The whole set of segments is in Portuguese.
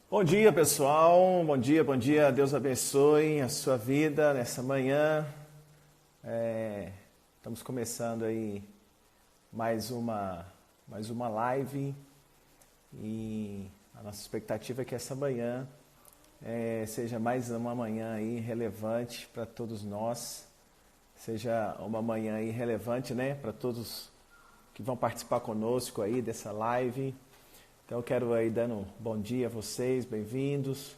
Bom dia, pessoal. Bom dia, bom dia. Deus abençoe a sua vida nessa manhã. Estamos começando aí mais uma live e a nossa expectativa é que essa manhã seja mais uma manhã aí relevante para todos nós, seja uma manhã aí relevante, né, para todos que vão participar conosco aí dessa live. Então eu quero aí dando um bom dia a vocês, bem-vindos.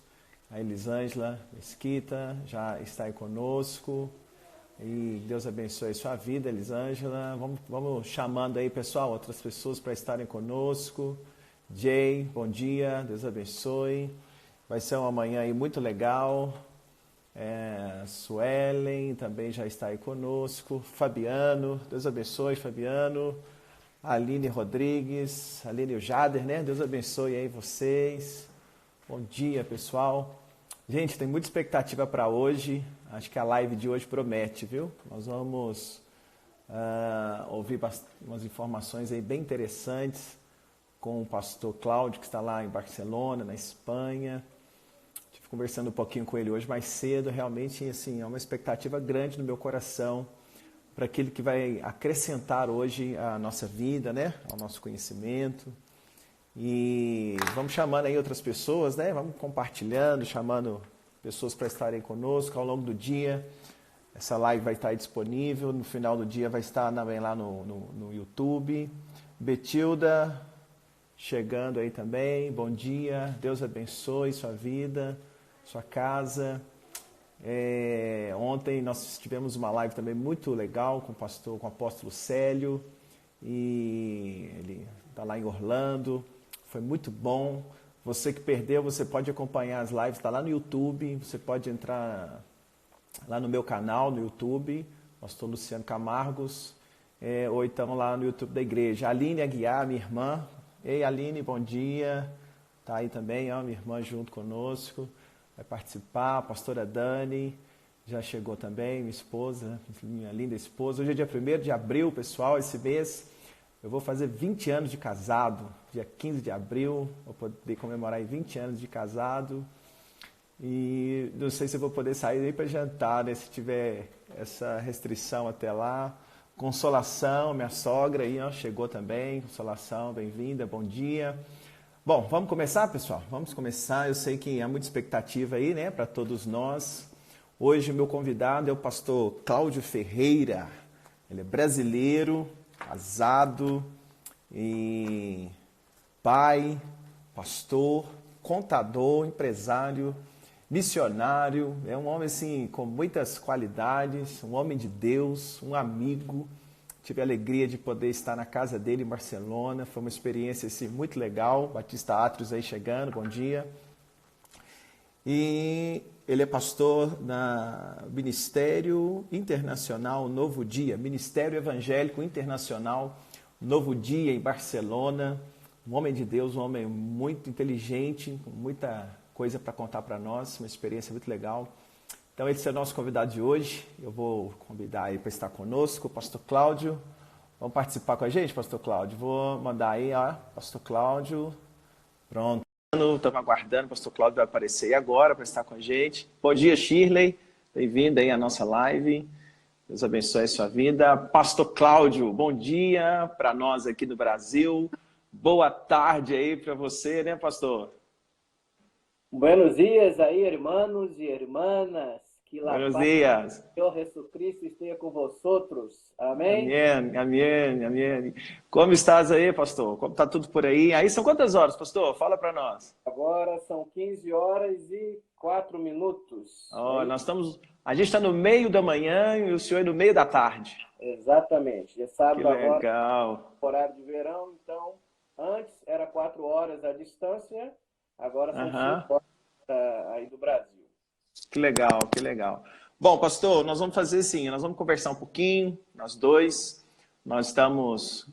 A Elisângela Mesquita já está aí conosco. E Deus abençoe a sua vida, Elisângela. Vamos chamando aí, pessoal, outras pessoas para estarem conosco. Jay, bom dia, Deus abençoe. Vai ser uma manhã aí muito legal. Suelen também já está aí conosco. Fabiano, Deus abençoe, Fabiano. Aline Rodrigues, Aline e o Jader, né? Deus abençoe aí vocês. Bom dia, pessoal. Gente, tem muita expectativa para hoje. Acho que a live de hoje promete, viu? Nós vamos ouvir umas informações aí bem interessantes com o pastor Cláudio, que está lá em Barcelona, na Espanha. Estive conversando um pouquinho com ele hoje mais cedo. Realmente, assim, é uma expectativa grande no meu coração para aquele que vai acrescentar hoje a nossa vida, né? Ao nosso conhecimento. E vamos chamando aí outras pessoas, né? Vamos compartilhando, chamando pessoas para estarem conosco ao longo do dia. Essa live vai estar aí disponível, no final do dia vai estar também lá no YouTube. Betilda, chegando aí também, bom dia, Deus abençoe sua vida, sua casa. Ontem nós tivemos uma live também muito legal com o apóstolo Célio, e ele está lá em Orlando, foi muito bom. Você que perdeu, você pode acompanhar as lives, está lá no YouTube, você pode entrar lá no meu canal no YouTube, pastor Luciano Camargos, ou então lá no YouTube da igreja. Aline Aguiar, minha irmã. Ei, Aline, bom dia, está aí também, ó, minha irmã junto conosco. Vai participar, a pastora Dani já chegou também, minha esposa, minha linda esposa. Hoje é dia 1º de abril, pessoal, esse mês eu vou fazer 20 anos de casado, dia 15 de abril, vou poder comemorar aí 20 anos de casado. E não sei se eu vou poder sair aí para jantar, né, se tiver essa restrição até lá. Consolação, minha sogra aí, ó, chegou também. Consolação, bem-vinda, bom dia. Bom, vamos começar, pessoal? Vamos começar. Eu sei que há muita expectativa aí, né, para todos nós. Hoje o meu convidado é o pastor Cláudio Ferreira. Ele é brasileiro, casado, e pai, pastor, contador, empresário, missionário. É um homem assim com muitas qualidades, um homem de Deus, um amigo. Tive a alegria de poder estar na casa dele em Barcelona. Foi uma experiência assim, muito legal. Batista Atrios aí chegando, bom dia. E ele é pastor na Ministério Internacional Novo Dia, Ministério Evangélico Internacional Novo Dia em Barcelona. Um homem de Deus, um homem muito inteligente, com muita coisa para contar para nós, uma experiência muito legal. Então, esse é o nosso convidado de hoje. Eu vou convidar aí para estar conosco, o pastor Cláudio. Vamos participar com a gente, pastor Cláudio? Vou mandar aí, ó, pastor Cláudio. Pronto. Estamos aguardando, o pastor Cláudio vai aparecer aí agora para estar com a gente. Bom dia, Shirley. Bem-vinda aí à nossa live. Deus abençoe a sua vida. Pastor Cláudio, bom dia para nós aqui no Brasil. Boa tarde aí para você, né, pastor? Buenos dias aí, irmãos e irmãs. Que la Buenos paz dias. do Senhor Jesucristo esteja com vosotros. Amém? Amém, amém, amém. Como estás aí, pastor? Como está tudo por aí? Aí são quantas horas, pastor? Fala para nós. Agora são 15 horas e 4 minutos. Oh, a gente está no meio da manhã e o senhor é no meio da tarde. Exatamente. Já Que sábado agora, legal. horário de verão, então antes era 4 horas a distância, agora são 5 horas aí do Brasil. Que legal, que legal. Bom, pastor, nós vamos fazer assim, nós vamos conversar um pouquinho, nós dois. Nós estamos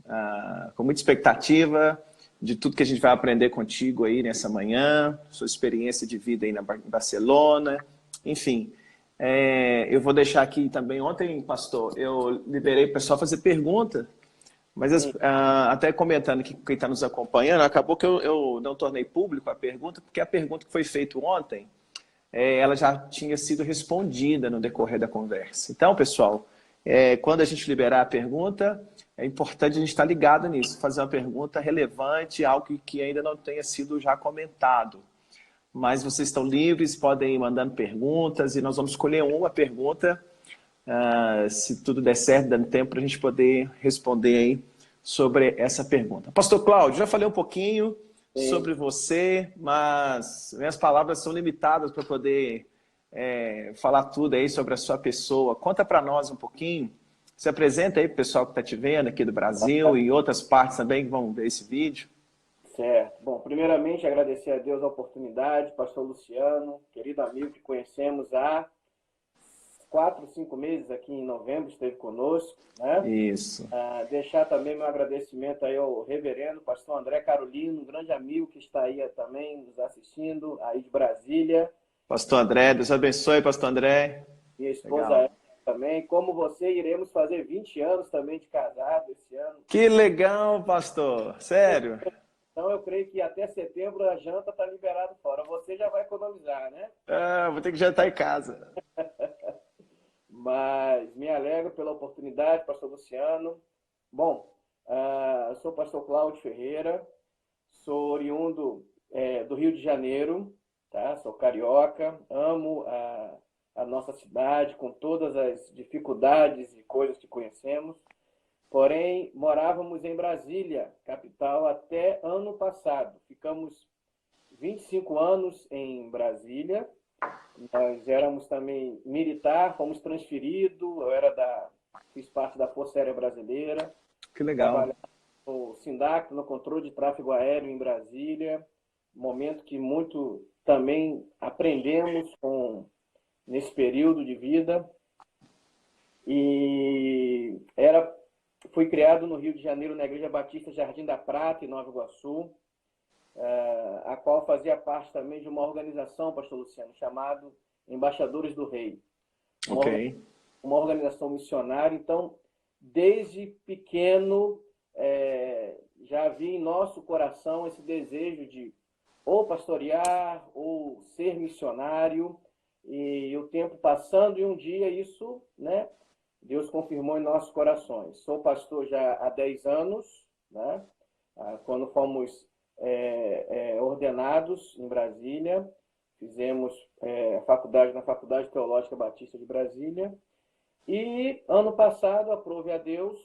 com muita expectativa de tudo que a gente vai aprender contigo aí nessa manhã, sua experiência de vida aí em Barcelona, enfim. Eu vou deixar aqui também, ontem, pastor, eu liberei o pessoal fazer pergunta Mas até comentando que quem está nos acompanhando, acabou que eu não tornei público a pergunta, porque a pergunta que foi feita ontem, ela já tinha sido respondida no decorrer da conversa. Então, pessoal, quando a gente liberar a pergunta, é importante a gente estar ligado nisso, fazer uma pergunta relevante, algo que ainda não tenha sido já comentado. Mas vocês estão livres, podem ir mandando perguntas e nós vamos escolher uma pergunta, se tudo der certo, dando tempo para a gente poder responder aí sobre essa pergunta. Pastor Cláudio, já falei um pouquinho sobre você, mas minhas palavras são limitadas para poder falar tudo aí sobre a sua pessoa. Conta para nós um pouquinho, se apresenta aí para o pessoal que está te vendo aqui do Brasil e outras partes também que vão ver esse vídeo. Certo. Bom, primeiramente agradecer a Deus a oportunidade, pastor Luciano, querido amigo que conhecemos há 4, 5 meses aqui em novembro, esteve conosco, né? Isso. Deixar também meu agradecimento aí ao reverendo pastor André Carolino, um grande amigo que está aí também nos assistindo, aí de Brasília. Pastor André, Deus abençoe, pastor André. Minha esposa também. Como você, iremos fazer 20 anos também de casado esse ano. Que legal, pastor. Sério? Então, eu creio que até setembro a janta está liberada fora. Você já vai economizar, né? Vou ter que jantar em casa. Mas me alegro pela oportunidade, pastor Luciano. Bom, sou pastor Cláudio Ferreira, sou oriundo do Rio de Janeiro, tá? Sou carioca, amo a nossa cidade com todas as dificuldades e coisas que conhecemos. Porém, morávamos em Brasília, capital, até ano passado. Ficamos 25 anos em Brasília. Nós éramos também militar, fomos transferidos. Fiz parte da Força Aérea Brasileira. Que legal. Trabalhava no SINDAC, no controle de tráfego aéreo em Brasília. Momento que muito também aprendemos nesse período de vida. E fui criado no Rio de Janeiro, na Igreja Batista Jardim da Prata, em Nova Iguaçu, a qual fazia parte também de uma organização, pastor Luciano, chamado Embaixadores do Rei. Uma organização missionária. Então, desde pequeno, já havia em nosso coração esse desejo de ou pastorear ou ser missionário. E o tempo passando, e um dia isso, né, Deus confirmou em nossos corações. Sou pastor já há 10 anos, né? Quando fomos ordenados em Brasília, fizemos faculdade na Faculdade Teológica Batista de Brasília, e ano passado, aprove a Deus,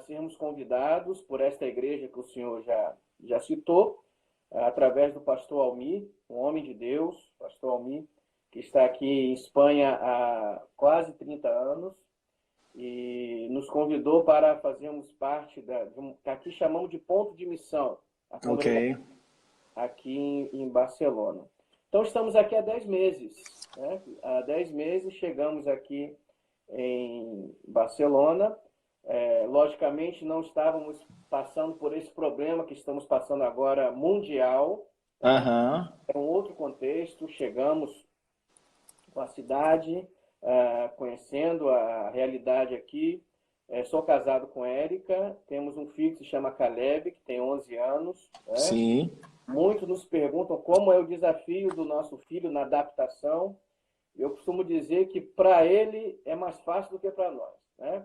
sermos convidados por esta igreja que o senhor já citou, através do pastor Almir, um homem de Deus, pastor Almir, que está aqui em Espanha há quase 30 anos, e nos convidou para fazermos parte que aqui chamamos de ponto de missão, aqui em Barcelona. Então, estamos aqui há 10 meses. Né? Há 10 meses chegamos aqui em Barcelona. Logicamente, não estávamos passando por esse problema que estamos passando agora, mundial. É um outro contexto. Chegamos com a cidade, conhecendo a realidade aqui. Sou casado com Érica, temos um filho que se chama Caleb, que tem 11 anos. Né? Sim. Muitos nos perguntam como é o desafio do nosso filho na adaptação. Eu costumo dizer que para ele é mais fácil do que para nós. Né?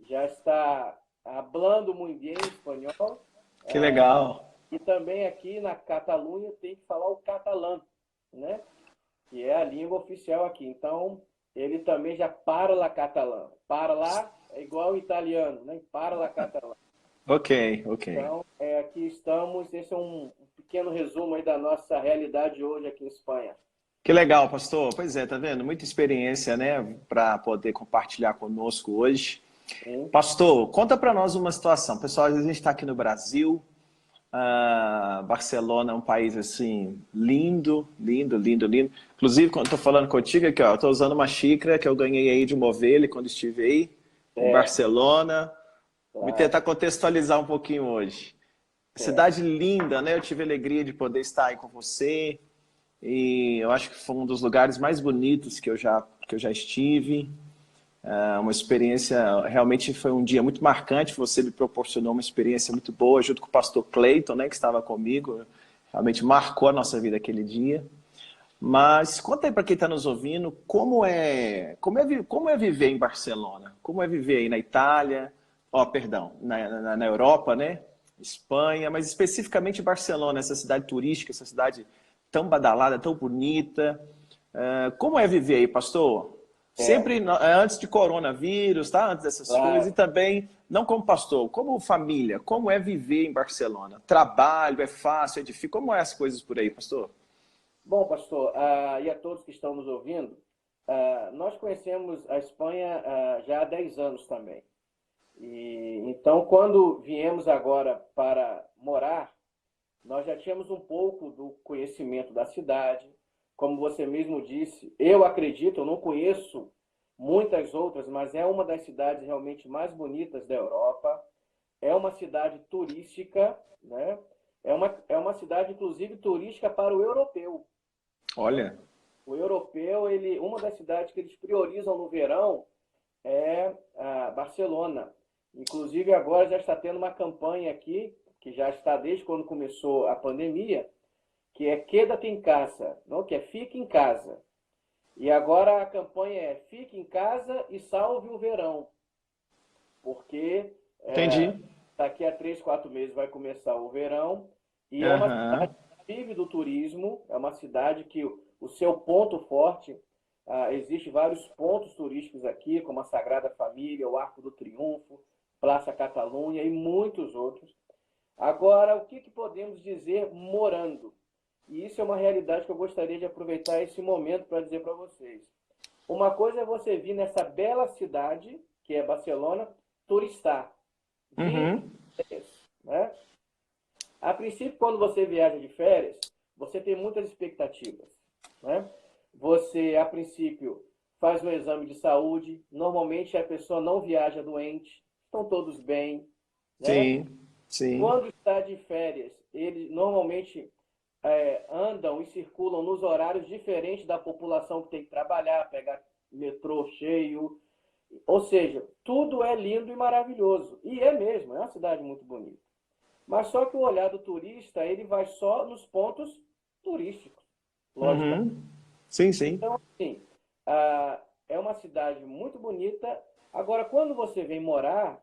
Já está falando muito bem espanhol. Que legal. E também aqui na Catalunha tem que falar o catalã, né? Que é a língua oficial aqui. Então, ele também já parla catalã. Parla é igual ao italiano, né? Parla catalã. Ok. Então, aqui estamos. Esse é um pequeno resumo aí da nossa realidade hoje aqui em Espanha. Que legal, pastor. Pois tá vendo? Muita experiência, né? Para poder compartilhar conosco hoje. Sim. Pastor, conta para nós uma situação. Pessoal, às vezes a gente está aqui no Brasil. Barcelona é um país assim lindo. Inclusive, quando estou falando contigo aqui, ó, estou usando uma xícara que eu ganhei aí de uma ovelha quando estive aí em Barcelona. Vou tentar contextualizar um pouquinho hoje. Cidade linda, né? Eu tive a alegria de poder estar aí com você e eu acho que foi um dos lugares mais bonitos que eu já estive. Uma experiência, realmente foi um dia muito marcante, você me proporcionou uma experiência muito boa, junto com o pastor Cleiton, né, que estava comigo, realmente marcou a nossa vida aquele dia. Mas conta aí para quem está nos ouvindo, como é viver em Barcelona? Como é viver aí na Itália, perdão, na Europa, né? Espanha, mas especificamente Barcelona, essa cidade turística, essa cidade tão badalada, tão bonita. Como é viver aí, pastor? É, Sempre antes de coronavírus, tá? Antes dessas coisas, e claro. também, não como pastor, como família, como é viver em Barcelona? Trabalho, é fácil, é difícil? Como é as coisas por aí, pastor? Bom, pastor, e a todos que estão nos ouvindo, nós conhecemos a Espanha já há 10 anos também. E, então, quando viemos agora para morar, nós já tínhamos um pouco do conhecimento da cidade. Como você mesmo disse, eu acredito, eu não conheço muitas outras, mas é uma das cidades realmente mais bonitas da Europa. É uma cidade turística, né? É uma cidade, inclusive, turística para o europeu, né? Olha, O europeu, uma das cidades que eles priorizam no verão é a Barcelona. Inclusive, agora já está tendo uma campanha aqui, que já está desde quando começou a pandemia, que é Quédate em casa, não? Que é Fique em casa. E agora a campanha é Fique em casa e salve o verão, porque entendi. daqui a 3, 4 meses vai começar o verão e é uma cidade Aham. que vive do turismo, é uma cidade que o seu ponto forte, existe vários pontos turísticos aqui, como a Sagrada Família, o Arco do Triunfo, Praça Catalunha e muitos outros. Agora, o que podemos dizer morando? E isso é uma realidade que eu gostaria de aproveitar esse momento para dizer para vocês. Uma coisa é você vir nessa bela cidade, que é Barcelona, turistar, vir Uhum. de férias, né? A princípio, quando você viaja de férias, você tem muitas expectativas, né? Você, a princípio, faz um exame de saúde. Normalmente a pessoa não viaja doente, estão todos bem, né? Sim, sim. Quando está de férias, eles normalmente andam e circulam nos horários diferentes da população que tem que trabalhar, pegar metrô cheio. Ou seja, tudo é lindo e maravilhoso. E é mesmo, é uma cidade muito bonita. Mas só que o olhar do turista, ele vai só nos pontos turísticos, logicamente. Uhum. Sim, sim. Então, assim, é uma cidade muito bonita. Agora, quando você vem morar,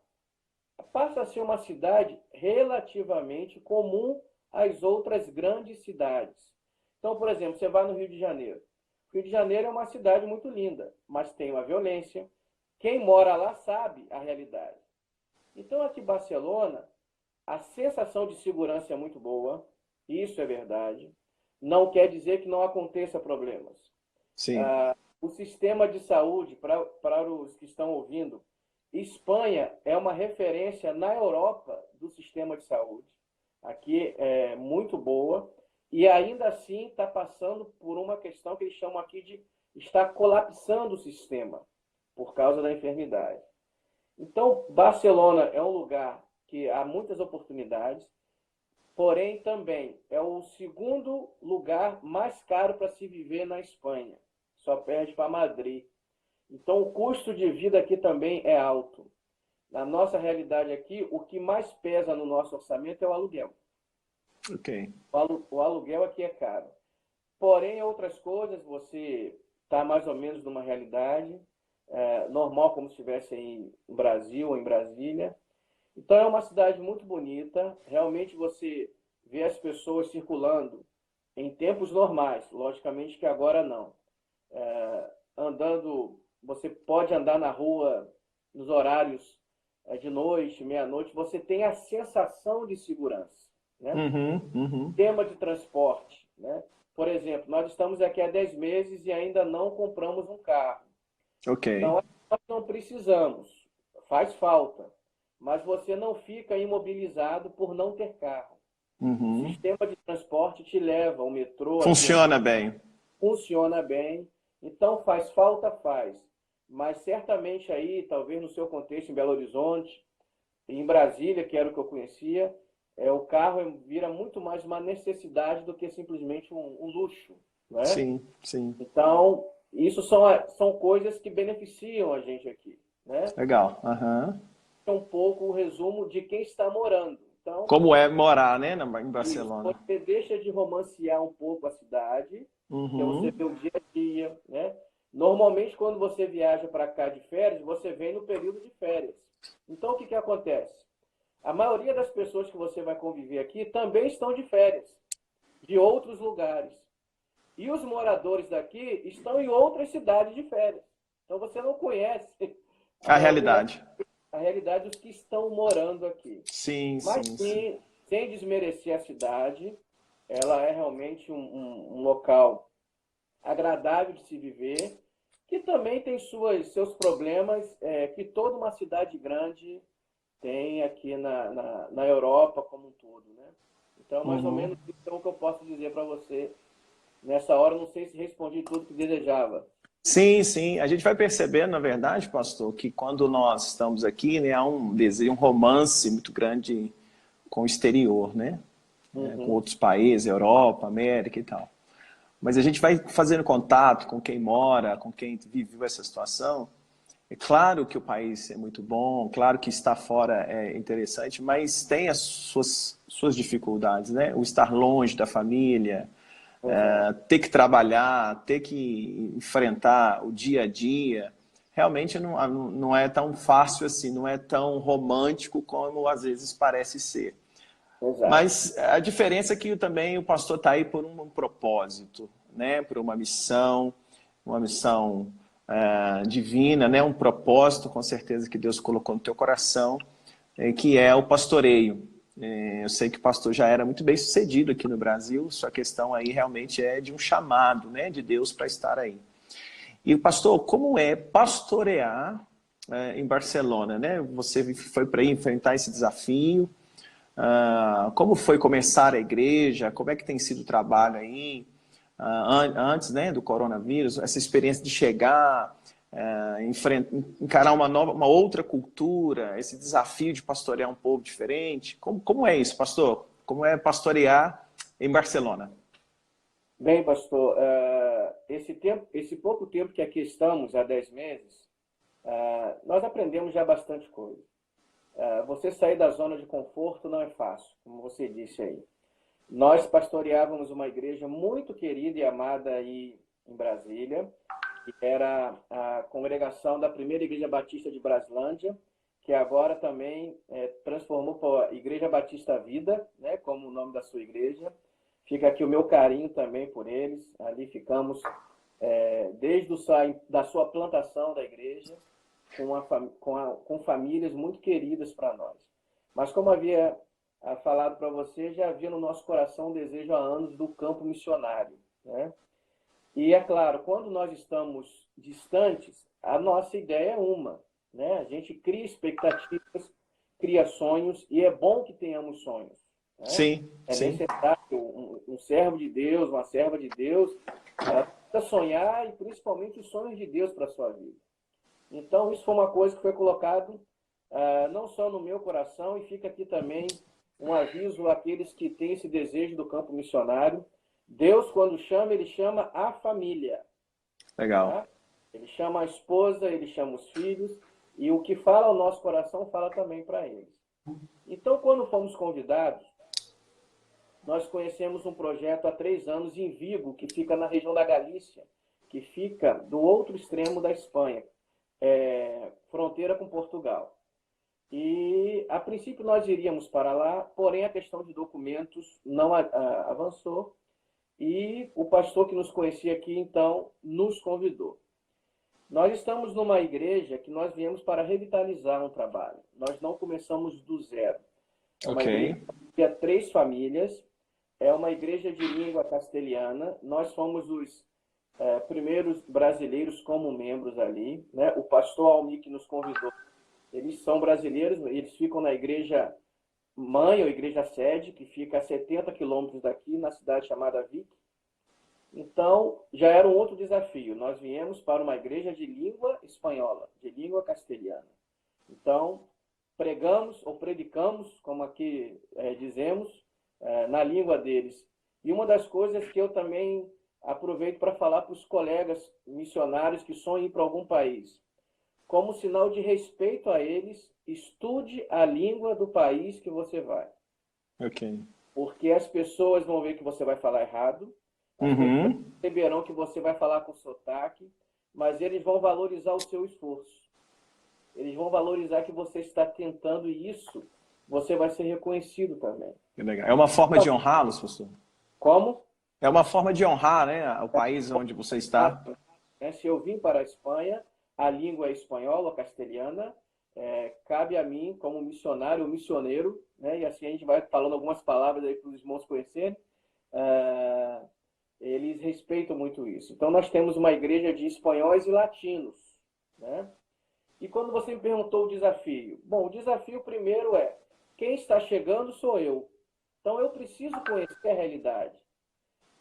passa a ser uma cidade relativamente comum às outras grandes cidades. Então, por exemplo, você vai no Rio de Janeiro. Rio de Janeiro é uma cidade muito linda, mas tem uma violência. Quem mora lá sabe a realidade. Então, aqui em Barcelona, a sensação de segurança é muito boa, isso é verdade. Não quer dizer que não aconteça problemas. Sim. O sistema de saúde, para os que estão ouvindo, Espanha é uma referência na Europa do sistema de saúde. Aqui é muito boa e ainda assim está passando por uma questão que eles chamam aqui de estar colapsando o sistema por causa da enfermidade. Então, Barcelona é um lugar que há muitas oportunidades, porém também é o segundo lugar mais caro para se viver na Espanha. Só perde para Madrid. Então, o custo de vida aqui também é alto. Na nossa realidade aqui, o que mais pesa no nosso orçamento é o aluguel. Ok. O aluguel aqui é caro. Porém, outras coisas, você está mais ou menos numa realidade normal, como se estivesse em Brasil ou em Brasília. Então, é uma cidade muito bonita. Realmente, você vê as pessoas circulando em tempos normais. Logicamente que agora não. Andando, você pode andar na rua nos horários de noite, meia-noite, você tem a sensação de segurança, né? Uhum, uhum. Tema de transporte, né? Por exemplo, nós estamos aqui há 10 meses e ainda não compramos um carro. Ok. Não é que nós não precisamos, faz falta, mas você não fica imobilizado por não ter carro. O Uhum. sistema de transporte te leva, o metrô, as vias Funciona bem. funciona bem. Então faz falta, faz. Mas certamente aí, talvez no seu contexto em Belo Horizonte, em Brasília, que era o que eu conhecia, o carro vira muito mais uma necessidade do que simplesmente um luxo, né? Sim, sim. Então, isso são coisas que beneficiam a gente aqui, né? Legal. Aham. É um pouco o resumo de quem está morando. Então, Como é morar, né, em isso, Barcelona? você deixa de romancear um pouco a cidade, que você Uhum. vê o dia a dia, né? Normalmente, quando você viaja para cá de férias, você vem no período de férias. Então, o que que acontece? A maioria das pessoas que você vai conviver aqui também estão de férias, de outros lugares. E os moradores daqui estão em outras cidades de férias. Então, você não conhece a A maioria, realidade. a realidade dos que estão morando aqui. Sim, Mas sim, sim. sim, sem desmerecer a cidade, ela é realmente um local agradável de se viver, que também tem seus problemas, que toda uma cidade grande tem aqui na Europa como um todo, né? Então, mais ou Uhum. menos isso é o que eu posso dizer para você nessa hora. Não sei se respondi tudo que desejava. Sim, sim. A gente vai percebendo, na verdade, pastor, que quando nós estamos aqui, né, há um desejo, um romance muito grande com o exterior, né? Com Uhum, outros países, Europa, América e tal. Mas a gente vai fazendo contato com quem mora, com quem viveu essa situação. É claro que o país é muito bom, claro que estar fora é interessante, mas tem as suas dificuldades, né? O estar longe da família, exato. ter que trabalhar, ter que enfrentar o dia a dia, realmente não é tão fácil assim, não é tão romântico como às vezes parece ser. Exato. Mas a diferença é que também o pastor está aí por um propósito, né? Por uma missão divina, né? Um propósito, com certeza, que Deus colocou no teu coração, que é o pastoreio. Eu sei que o pastor já era muito bem sucedido aqui no Brasil, sua questão aí realmente é de um chamado, né? De Deus para estar aí. E, pastor, como é pastorear em Barcelona, né? Você foi para aí enfrentar esse desafio. Como foi começar a igreja? Como é que tem sido o trabalho aí? Antes, né, do coronavírus, essa experiência de chegar, encarar uma outra cultura, esse desafio de pastorear um povo diferente. Como é isso, pastor? Como é pastorear em Barcelona? Bem, pastor, esse pouco tempo que aqui estamos, há 10 meses, nós aprendemos já bastante coisa. Você sair da zona de conforto não é fácil, como você disse aí. Nós pastoreávamos uma igreja muito querida e amada aí em Brasília, que era a congregação da Primeira Igreja Batista de Braslândia, que agora também transformou para a Igreja Batista Vida, né, como o nome da sua igreja. Fica aqui o meu carinho também por eles. Ali ficamos desde da sua plantação da igreja, com famílias muito queridas para nós. Mas como havia falado para você, já havia no nosso coração um desejo há anos do campo missionário, né? E é claro, quando nós estamos distantes, a nossa ideia é uma, né? A gente cria expectativas, cria sonhos, e é bom que tenhamos sonhos, né? Sim, É sim. necessário um servo de Deus, uma serva de Deus, ela precisa sonhar, e principalmente os sonhos de Deus para a sua vida. Então, isso foi uma coisa que foi colocado não só no meu coração, e fica aqui também um aviso àqueles que têm esse desejo do campo missionário. Deus, quando chama, ele chama a família. Legal. Tá? Ele chama a esposa, ele chama os filhos, e o que fala ao nosso coração fala também para eles. Então, quando fomos convidados, nós conhecemos um projeto há 3 anos em Vigo, que fica na região da Galícia, que fica do outro extremo da Espanha, fronteira com Portugal. E, a princípio, nós iríamos para lá, porém a questão de documentos não avançou, e o pastor que nos conhecia aqui, então, nos convidou. Nós estamos numa igreja que nós viemos para revitalizar um trabalho. Nós não começamos do zero. É uma Ok. igreja que tinha 3 famílias, é uma igreja de língua castelhana. Nós fomos os primeiros brasileiros como membros ali, né? O pastor Almi que nos convidou, eles são brasileiros, eles ficam na igreja mãe ou igreja sede, que fica a 70 quilômetros daqui, na cidade chamada Vic. Então, já era um outro desafio. Nós viemos para uma igreja de língua espanhola, de língua castelhana. Então, pregamos ou predicamos, como aqui dizemos, na língua deles. E uma das coisas que eu também aproveito para falar para os colegas missionários que sonham ir para algum país. Como sinal de respeito a eles, estude a língua do país que você vai. Ok. Porque as pessoas vão ver que você vai falar errado, as pessoas Uhum. perceberão que você vai falar com sotaque, mas eles vão valorizar o seu esforço. Eles vão valorizar que você está tentando e isso você vai ser reconhecido também. Que legal. É uma forma de honrá-los, pastor? Como? É uma forma de honrar, né, o país onde você está. Se eu vim para a Espanha, a língua é espanhola ou castelhana, cabe a mim, como missionário ou missioneiro, né, e assim a gente vai falando algumas palavras aí para os irmãos conhecerem, eles respeitam muito isso. Então nós temos uma igreja de espanhóis e latinos, né? E quando você me perguntou o desafio, bom, o desafio primeiro é, quem está chegando sou eu. Então eu preciso conhecer a realidade.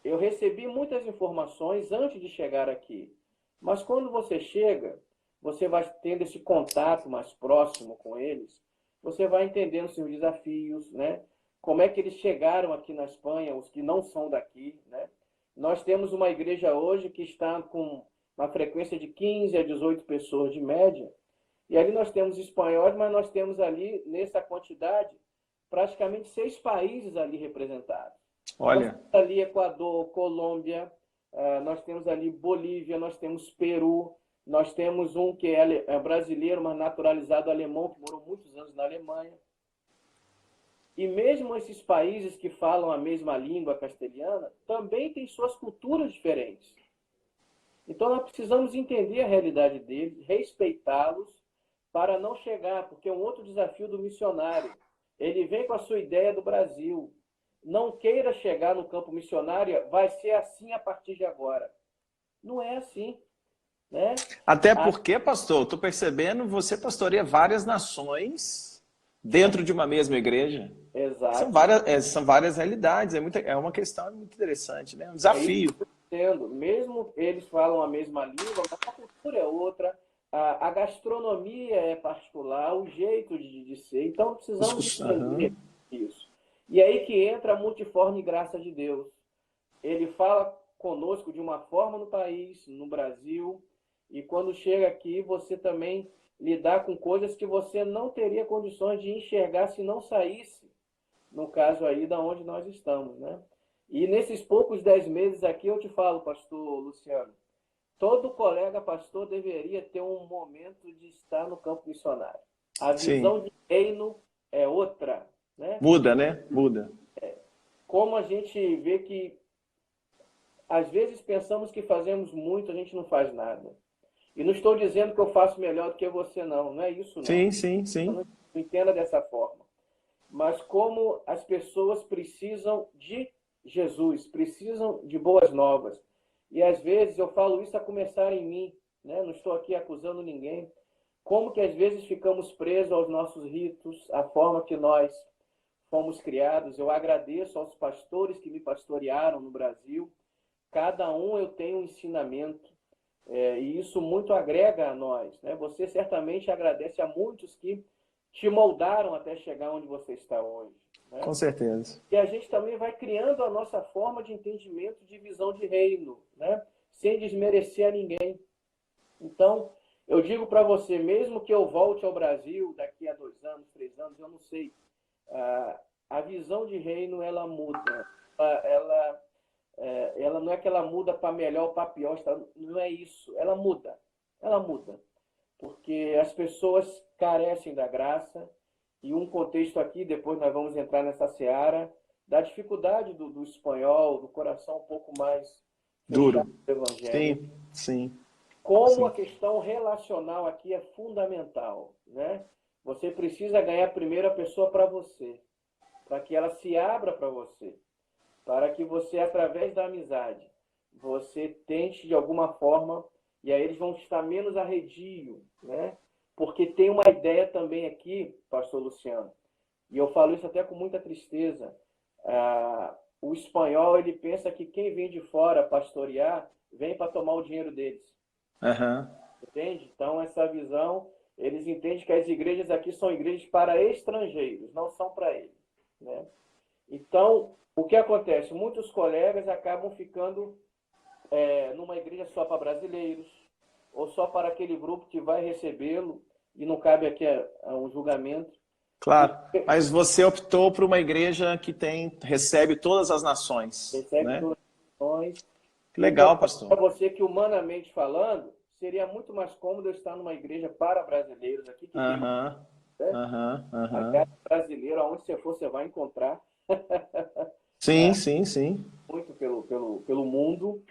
Eu recebi muitas informações antes de chegar aqui. Mas quando você chega, você vai tendo esse contato mais próximo com eles, você vai entendendo seus desafios, né? Como é que eles chegaram aqui na Espanha, os que não são daqui, né? Nós temos uma igreja hoje que está com uma frequência de 15 a 18 pessoas de média, e ali nós temos espanhóis, mas nós temos ali, nessa quantidade, praticamente 6 países ali representados. Nós Olha, temos ali Equador, Colômbia, nós temos ali Bolívia, nós temos Peru, nós temos um que é brasileiro, mas naturalizado alemão, que morou muitos anos na Alemanha. E mesmo esses países que falam a mesma língua castelhana, também têm suas culturas diferentes. Então nós precisamos entender a realidade deles, respeitá-los, para não chegar, porque é um outro desafio do missionário. Ele vem com a sua ideia do Brasil. Não queira chegar no campo missionário, vai ser assim a partir de agora. Não é assim, né? até porque, pastor, estou percebendo, você pastoreia várias nações dentro de uma mesma igreja. Exato. São várias realidades, é uma questão muito interessante, né? Um É isso que desafio. eu estou dizendo. Mesmo eles falam a mesma língua, mas a cultura é outra, a gastronomia é particular, o jeito de ser. Então precisamos entender Aham. isso. E aí que entra a multiforme graça de Deus. Ele fala conosco de uma forma no país, no Brasil, e quando chega aqui, você também lidar com coisas que você não teria condições de enxergar se não saísse, no caso aí da onde nós estamos, né? E nesses poucos 10 meses aqui, eu te falo, pastor Luciano, todo colega pastor deveria ter um momento de estar no campo missionário. A Sim. visão de reino é outra, né? Muda, né? Muda. Como a gente vê que às vezes pensamos que fazemos muito, a gente não faz nada. E não estou dizendo que eu faço melhor do que você, não. Não é isso, não. Sim, sim, Eu sim. não entenda dessa forma. Mas como as pessoas precisam de Jesus, precisam de boas novas. E às vezes eu falo isso a começar em mim, né? Não estou aqui acusando ninguém. Como que às vezes ficamos presos aos nossos ritos, à forma que nós fomos criados. Eu agradeço aos pastores que me pastorearam no Brasil. Cada um eu tenho um ensinamento, e isso muito agrega a nós, né? Você certamente agradece a muitos que te moldaram até chegar onde você está hoje, né? Com certeza. E a gente também vai criando a nossa forma de entendimento, de visão de reino, né? Sem desmerecer a ninguém. Então, eu digo para você, mesmo que eu volte ao Brasil daqui a 2 anos, 3 anos, eu não sei, a visão de reino ela muda, ela não é que ela muda para melhor ou para pior, não é isso, ela muda, porque as pessoas carecem da graça, e um contexto aqui, depois nós vamos entrar nessa seara, da dificuldade do espanhol, do coração um pouco mais fechado Duro. do evangelho, Sim, sim, como a sim. questão relacional aqui é fundamental, né? Você precisa ganhar primeiro a pessoa para você, para que ela se abra para você, para que você, através da amizade, você tente de alguma forma, e aí eles vão estar menos arredio, né? Porque tem uma ideia também aqui, pastor Luciano, e eu falo isso até com muita tristeza, o espanhol, ele pensa que quem vem de fora pastorear, vem para tomar o dinheiro deles, Aham. entende? Então, essa visão, eles entendem que as igrejas aqui são igrejas para estrangeiros, não são para eles, né? Então, o que acontece? Muitos colegas acabam ficando numa igreja só para brasileiros, ou só para aquele grupo que vai recebê-lo, e não cabe aqui a um julgamento. Claro, mas você optou por uma igreja que recebe todas as nações, Recebe né? todas as nações. Que E legal, para pastor. você que, humanamente falando, seria muito mais cômodo eu estar numa igreja para brasileiros aqui, que tem, Aham, né? aham, Aliás, aham. brasileiro, aonde você for, você vai encontrar Sim, sim, sim. muito pelo mundo.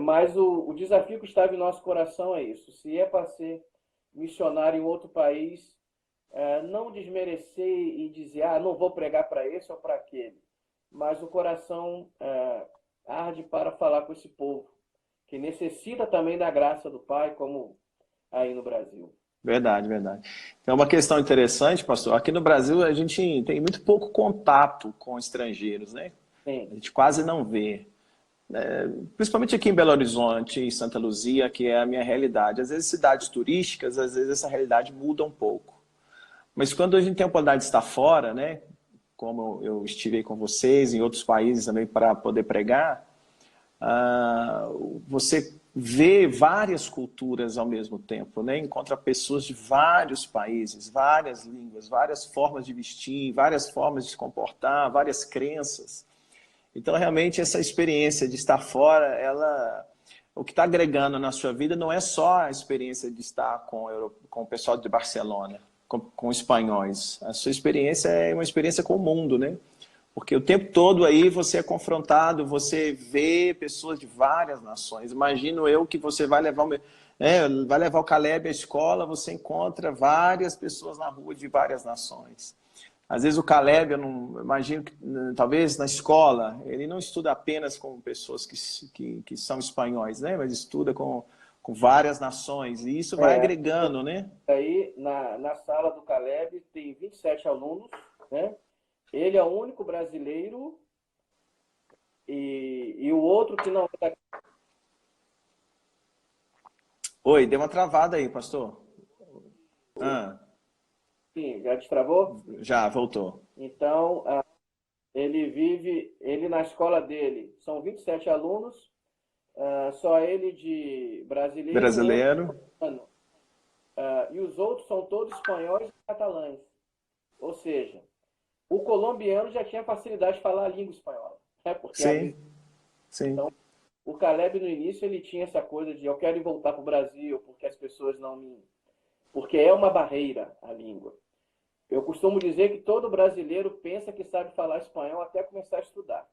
Mas o desafio que estava em nosso coração é isso. Se é para ser missionário em outro país, não desmerecer e dizer, não vou pregar para esse ou para aquele. Mas o coração arde para falar com esse povo, que necessita também da graça do Pai, como aí no Brasil. Verdade, verdade. Então, uma questão interessante, pastor. Aqui no Brasil, a gente tem muito pouco contato com estrangeiros, né? A Sim, gente quase não vê. Principalmente aqui em Belo Horizonte, em Santa Luzia, que é a minha realidade. Às vezes, cidades turísticas, às vezes essa realidade muda um pouco. Mas quando a gente tem a oportunidade de estar fora, né? Como eu estive aí com vocês, em outros países também para poder pregar, ah, você vê várias culturas ao mesmo tempo, né? Encontra pessoas de vários países, várias línguas, várias formas de vestir, várias formas de se comportar, várias crenças. Então, realmente, essa experiência de estar fora, o que está agregando na sua vida não é só a experiência de estar com o pessoal de Barcelona, com espanhóis. A sua experiência é uma experiência com o mundo, né? Porque o tempo todo aí você é confrontado, você vê pessoas de várias nações. Imagino eu que você vai levar o Caleb à escola, você encontra várias pessoas na rua de várias nações. Às vezes o Caleb, eu não imagino que talvez na escola, ele não estuda apenas com pessoas que são espanhóis, né? Mas estuda com várias nações. E isso vai é, agregando, né? aí na sala do Caleb tem 27 alunos, né? Ele é o único brasileiro e o outro que não é daqui. Oi, deu uma travada aí, pastor. Ah, Sim, já destravou? já, voltou. Então, ele na escola dele, são 27 alunos, só ele de brasileiro, outro Brasileiro. ano. E os outros são todos espanhóis e catalães. Ou seja, o colombiano já tinha facilidade de falar a língua espanhola, né? Porque Sim, sim. então, o Caleb no início ele tinha essa coisa de eu quero ir voltar para o Brasil porque as pessoas não me... Porque é uma barreira a língua. Eu costumo dizer que todo brasileiro pensa que sabe falar espanhol até começar a estudar.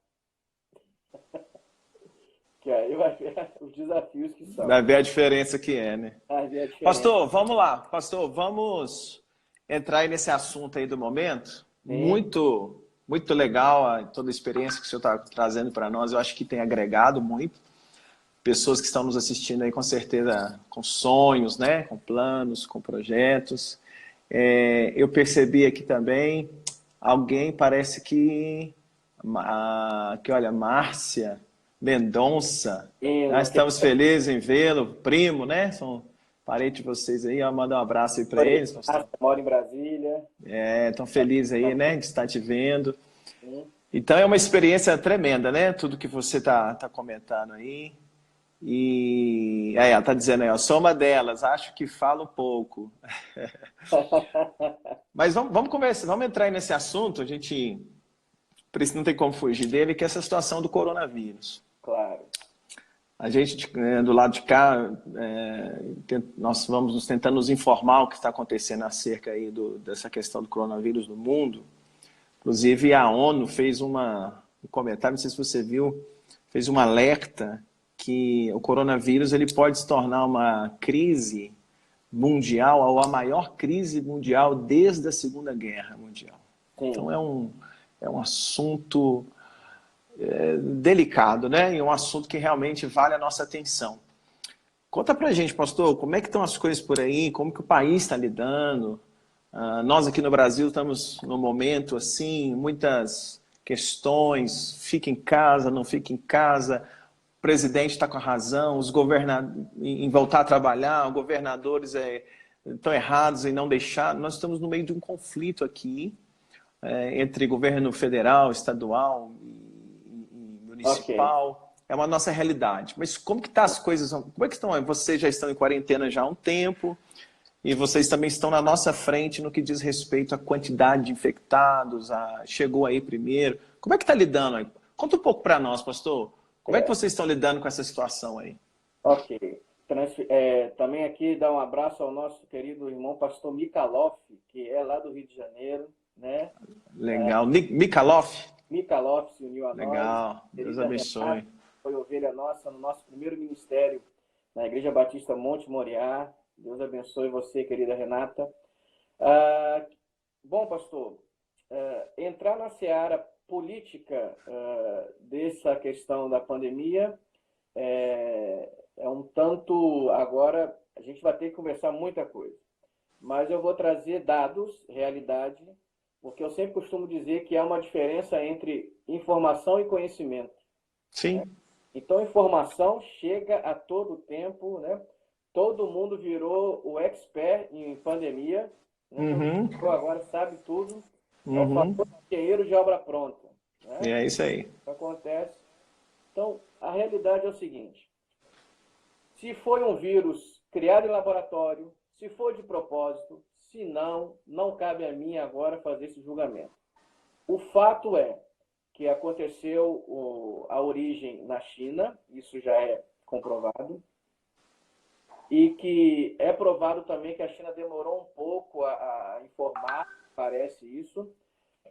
Que aí vai ver os desafios que são. Vai ver a diferença que é, né? Vai ver a diferença. Pastor, vamos lá. Pastor, vamos entrar aí nesse assunto aí do momento. Sim, Muito legal toda a experiência que o senhor está trazendo para nós. Eu acho que tem agregado muito. Pessoas que estão nos assistindo aí, com certeza, com sonhos, né? Com planos, com projetos. Eu percebi aqui também, alguém parece olha, Márcia Mendonça, nós sim, estamos felizes em vê-lo, primo, né? São parentes de vocês aí, manda um abraço aí para eles, pastor. mora em Brasília. Estão felizes aí, né, de estar te vendo. Sim. Então é uma experiência tremenda, né? Tudo que você tá comentando aí. E aí, ela tá dizendo aí, ó, sou uma delas, acho que falo pouco. Mas vamos conversar, vamos entrar aí nesse assunto, a gente não tem como fugir dele, que é essa situação do coronavírus. Claro. A gente, do lado de cá, nós vamos nos tentando nos informar o que está acontecendo acerca aí dessa questão do coronavírus no mundo. Inclusive, a ONU fez um comentário, não sei se você viu, fez um alerta que o coronavírus ele pode se tornar uma crise mundial, ou a maior crise mundial desde a Segunda Guerra Mundial. Sim. Então, é um assunto delicado, né? E um assunto que realmente vale a nossa atenção. Conta pra gente, pastor, como é que estão as coisas por aí? Como que o país está lidando? Nós aqui no Brasil estamos num momento assim, muitas questões, fica em casa, não fica em casa, o presidente está com a razão, os governadores em voltar a trabalhar, os governadores estão errados em não deixar. Nós estamos no meio de um conflito aqui entre governo federal, estadual e Ok. municipal. é uma nossa realidade. Mas como que tá as coisas? Como é que estão? Vocês já estão em quarentena já há um tempo e vocês também estão na nossa frente no que diz respeito à quantidade de infectados, chegou aí primeiro. Como é que está lidando aí? Conta um pouco para nós, pastor. Como é que vocês estão lidando com essa situação aí? Ok. Também aqui dar um abraço ao nosso querido irmão pastor Mikaloff, que é lá do Rio de Janeiro, né? Legal. Mikaloff? Mikaloff se uniu a nós. Legal. Deus Querida abençoe. Renata, foi ovelha nossa no nosso primeiro ministério na Igreja Batista Monte Moriá. Deus abençoe você, querida Renata. Bom, pastor, entrar na seara política dessa questão da pandemia é um tanto... Agora, a gente vai ter que conversar muita coisa. Mas eu vou trazer dados, realidade, porque eu sempre costumo dizer que há uma diferença entre informação e conhecimento. Sim. Né? Então, informação chega a todo tempo, né? Todo mundo virou o expert em pandemia, né? Agora sabe tudo. É o famoso engenheiro de obra pronta. Né? É isso aí. Acontece. Então, a realidade é o seguinte. Se foi um vírus criado em laboratório, se for de propósito, se não, não cabe a mim agora fazer esse julgamento. O fato é que aconteceu a origem na China, isso já é comprovado, e que é provado também que a China demorou um pouco a informar, parece isso,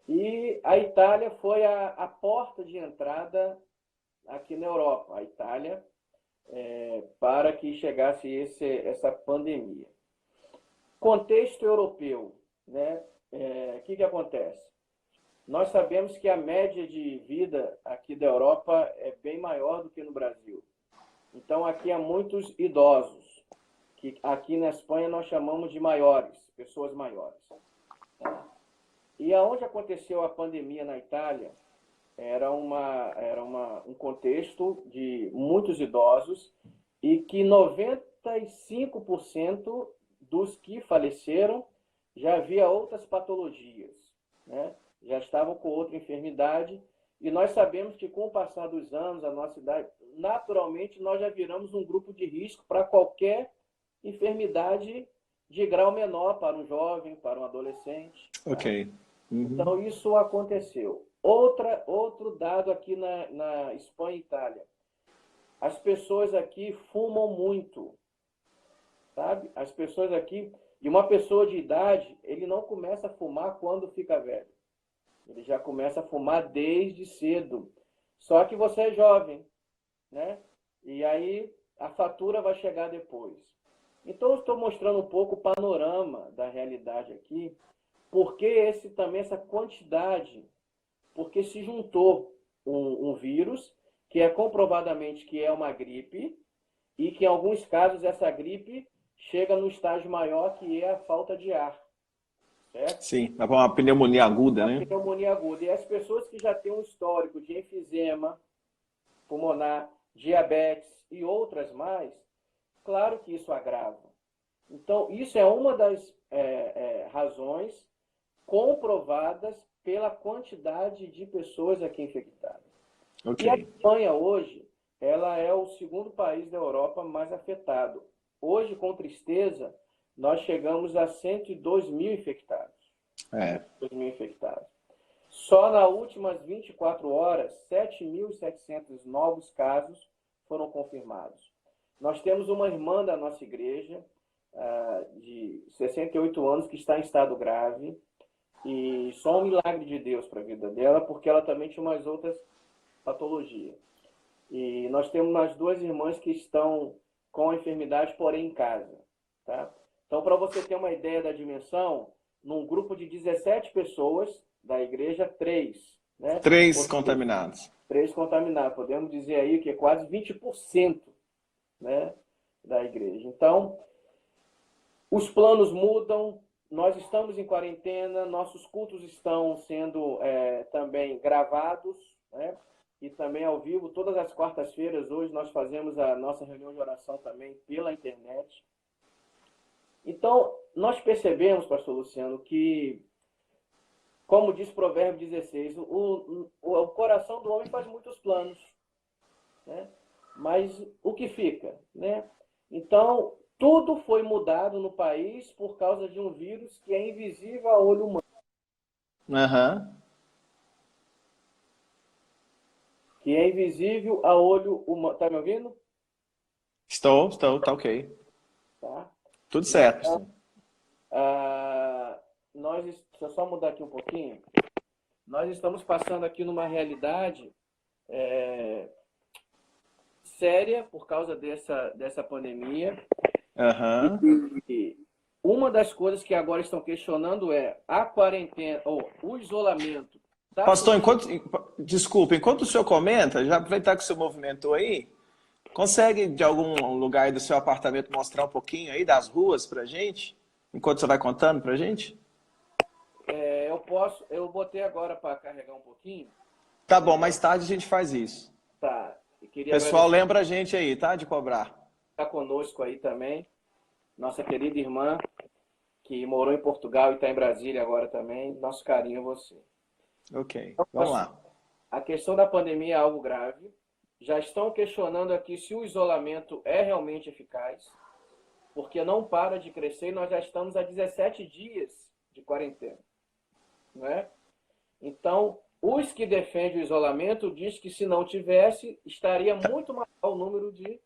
e a Itália foi a porta de entrada aqui na Europa, a Itália, para que chegasse essa pandemia. Contexto europeu, né? Que acontece? Nós sabemos que a média de vida aqui da Europa é bem maior do que no Brasil. Então, aqui há muitos idosos, que aqui na Espanha nós chamamos de maiores, pessoas maiores. E aonde aconteceu a pandemia na Itália, era um contexto de muitos idosos e que 95% dos que faleceram já havia outras patologias, né? Já estavam com outra enfermidade, e nós sabemos que com o passar dos anos, a nossa idade, naturalmente nós já viramos um grupo de risco para qualquer enfermidade de grau menor, para um jovem, para um adolescente. Ok. Tá? Então isso aconteceu. Outro dado aqui na Espanha e Itália. As pessoas aqui fumam muito, sabe? As pessoas aqui... E uma pessoa de idade, ele não começa a fumar quando fica velho. Ele já começa a fumar desde cedo. Só que você é jovem, né? E aí a fatura vai chegar depois. Então eu estou mostrando um pouco o panorama da realidade aqui, porque também essa quantidade, porque se juntou um vírus que é comprovadamente que é uma gripe e que em alguns casos essa gripe chega no estágio maior, que é a falta de ar. Certo? Sim, uma pneumonia aguda, né? Pneumonia aguda. E as pessoas que já têm um histórico de enfisema pulmonar, diabetes e outras mais, claro que isso agrava. Então, isso é uma das razões comprovadas pela quantidade de pessoas aqui infectadas. Okay. E a Espanha hoje, ela é o segundo país da Europa mais afetado. Hoje, com tristeza, nós chegamos a 102 mil infectados. 102 mil infectados. Só nas últimas 24 horas, 7.700 novos casos foram confirmados. Nós temos uma irmã da nossa igreja, de 68 anos, que está em estado grave, e só um milagre de Deus para a vida dela, porque ela também tinha umas outras patologias. E nós temos mais duas irmãs que estão com a enfermidade, porém em casa. Tá? Então, para você ter uma ideia da dimensão, num grupo de 17 pessoas da igreja, 3. Né? 3 contaminados. 3 contaminados. Podemos dizer aí que é quase 20%, né, da igreja. Então, os planos mudam, nós estamos em quarentena, nossos cultos estão sendo também gravados, né? E também ao vivo. Todas as quartas-feiras, hoje, nós fazemos a nossa reunião de oração também pela internet. Então, nós percebemos, pastor Luciano, que, como diz Provérbio 16, o coração do homem faz muitos planos. né? Mas o que fica, né? Então, tudo foi mudado no país por causa de um vírus que é invisível a olho humano. Aham. Que é invisível a olho humano. Tá me ouvindo? Estou, tá ok. Tá? Tudo certo. Então, deixa eu só mudar aqui um pouquinho. Nós estamos passando aqui numa realidade séria por causa dessa pandemia. Aham. E uma das coisas que agora estão questionando é a quarentena, ou o isolamento. Tá Pastor, funcionando? desculpa, enquanto o senhor comenta, já aproveitar que o senhor movimentou aí, consegue de algum lugar aí do seu apartamento mostrar um pouquinho aí das ruas pra gente? Enquanto você vai contando pra gente? Eu botei agora para carregar um pouquinho. Tá bom, Então, mais tarde a gente faz isso. tá. Eu queria Pessoal, agradecer lembra a gente aí, tá? De cobrar. por estar conosco aí também. Nossa querida irmã, que morou em Portugal e está em Brasília agora também. Nosso carinho a você. Ok, Então, vamos assim, lá. a questão da pandemia é algo grave. Já estão questionando aqui se o isolamento é realmente eficaz, porque não para de crescer e nós já estamos há 17 dias de quarentena, não é? Então, os que defendem o isolamento diz que se não tivesse, estaria muito maior o número de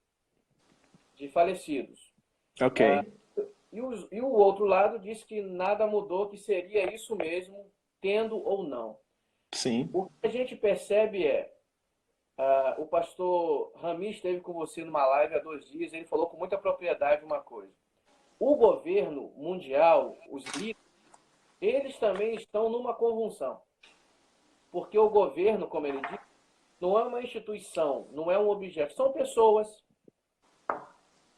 falecidos. Ok, E o outro lado diz que nada mudou, que seria isso mesmo, tendo ou não. sim. O que a gente percebe é, o pastor Rami esteve com você numa live há 2 dias, ele falou com muita propriedade uma coisa. O governo mundial, os líderes, eles também estão numa convulsão. Porque o governo, como ele diz, não é uma instituição, não é um objeto, são pessoas.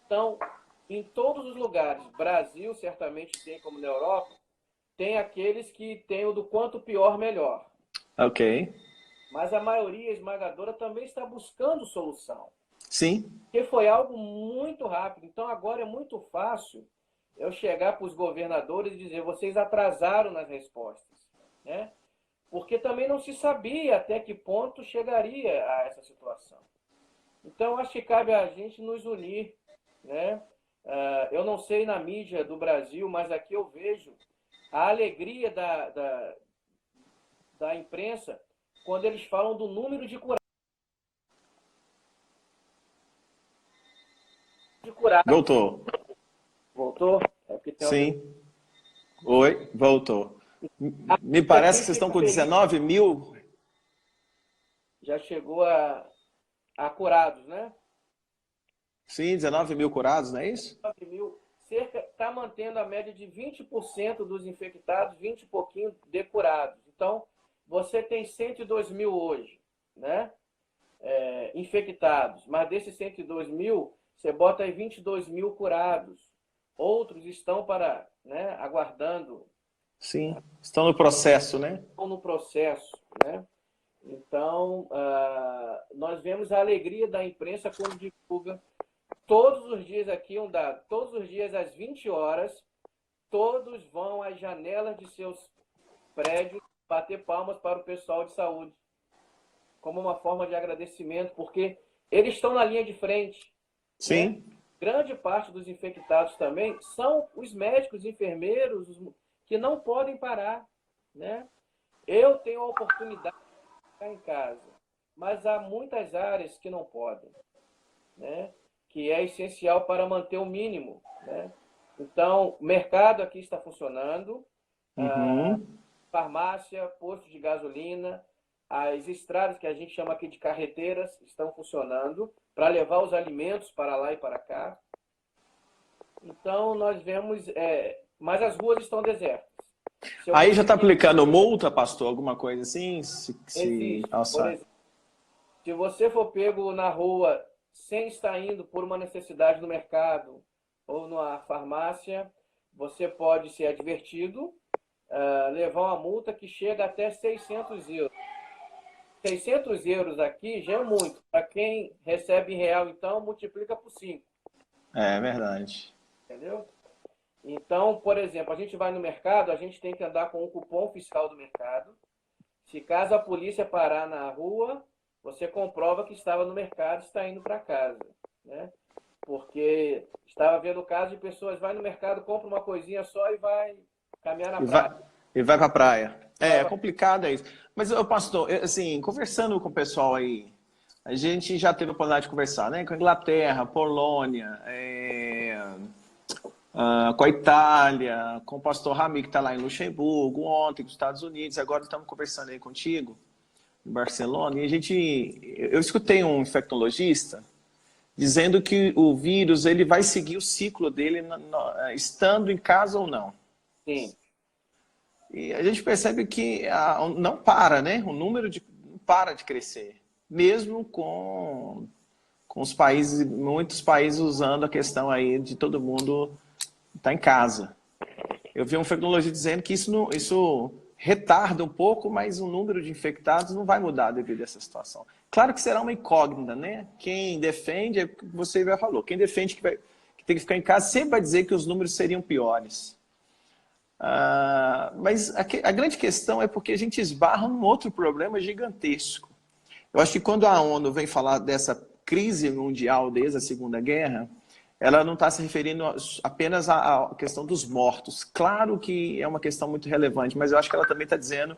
Então, em todos os lugares, Brasil certamente tem, como na Europa, tem aqueles que têm o do quanto pior, melhor. Ok. Mas a maioria esmagadora também está buscando solução. Sim. Porque foi algo muito rápido. Então agora é muito fácil eu chegar para os governadores e dizer, vocês atrasaram nas respostas, né? Porque também não se sabia até que ponto chegaria a essa situação. Então acho que cabe a gente nos unir, né? Eu não sei na mídia do Brasil, mas aqui eu vejo a alegria da imprensa quando eles falam do número de curados. Voltou. Voltou? É porque tem alguém. Sim. Oi, voltou. Me E parece aqui que vocês estão fica com feliz. 19 mil. Já chegou a curados, né? Sim, 19 mil curados, não é isso? 9 mil, está mantendo a média de 20% dos infectados, 20 e pouquinho de curados. Então, você tem 102 mil hoje, né? Infectados, mas desses 102 mil, você bota aí 22 mil curados. Outros estão né, aguardando, Sim. Estão no processo, né? estão no processo, né? Então, nós vemos a alegria da imprensa quando divulga todos os dias aqui, um dado, todos os dias às 20 horas, todos vão às janelas de seus prédios bater palmas para o pessoal de saúde, como uma forma de agradecimento, porque eles estão na linha de frente, né? Sim. Grande parte dos infectados também são os médicos, enfermeiros, que não podem parar, né? Eu tenho a oportunidade de ficar em casa, mas há muitas áreas que não podem, né? Que é essencial para manter o mínimo, né? Então, o mercado aqui está funcionando, Uhum. farmácia, posto de gasolina, as estradas que a gente chama aqui de carreteiras estão funcionando para levar os alimentos para lá e para cá. Então, nós vemos, mas as ruas estão desertas. Se eu Aí já está conseguir, aplicando multa, pastor? Alguma coisa assim? existe. Por Nossa. exemplo, se você for pego na rua sem estar indo por uma necessidade no mercado ou na farmácia, você pode ser advertido, levar uma multa que chega até 600 euros. 600 euros aqui já é muito. Para quem recebe em real, então, multiplica por 5, É verdade. entendeu? Então, por exemplo, a gente vai no mercado, a gente tem que andar com o cupom fiscal do mercado. Se caso a polícia parar na rua, você comprova que estava no mercado e está indo para casa, né? Porque estava vendo o caso de pessoas vai no mercado, compra uma coisinha só e vai caminhar na E vai, praia. e vai para a praia. Vai É pra... complicado é isso. Mas, ô, pastor, assim, conversando com o pessoal aí, a gente já teve a oportunidade de conversar, né? Com a Inglaterra, Polônia, com a Itália, com o pastor Rami, que está lá em Luxemburgo, ontem com os Estados Unidos, agora estamos conversando aí contigo, em Barcelona, e eu escutei um infectologista dizendo que o vírus ele vai seguir o ciclo dele estando em casa ou não. Sim, E a gente percebe que não para, né? O número não para de crescer, mesmo com os países, muitos países usando a questão aí de todo mundo estar em casa. Eu vi um infectologista dizendo que isso retarda um pouco, mas o número de infectados não vai mudar devido a essa situação. Claro que será uma incógnita, né? Quem defende, é o que você já falou, quem defende que tem que ficar em casa sempre vai dizer que os números seriam piores. Mas a grande questão é porque a gente esbarra num outro problema gigantesco. Eu acho que quando a ONU vem falar dessa crise mundial desde a Segunda Guerra, ela não está se referindo apenas à questão dos mortos. Claro que é uma questão muito relevante, mas eu acho que ela também está dizendo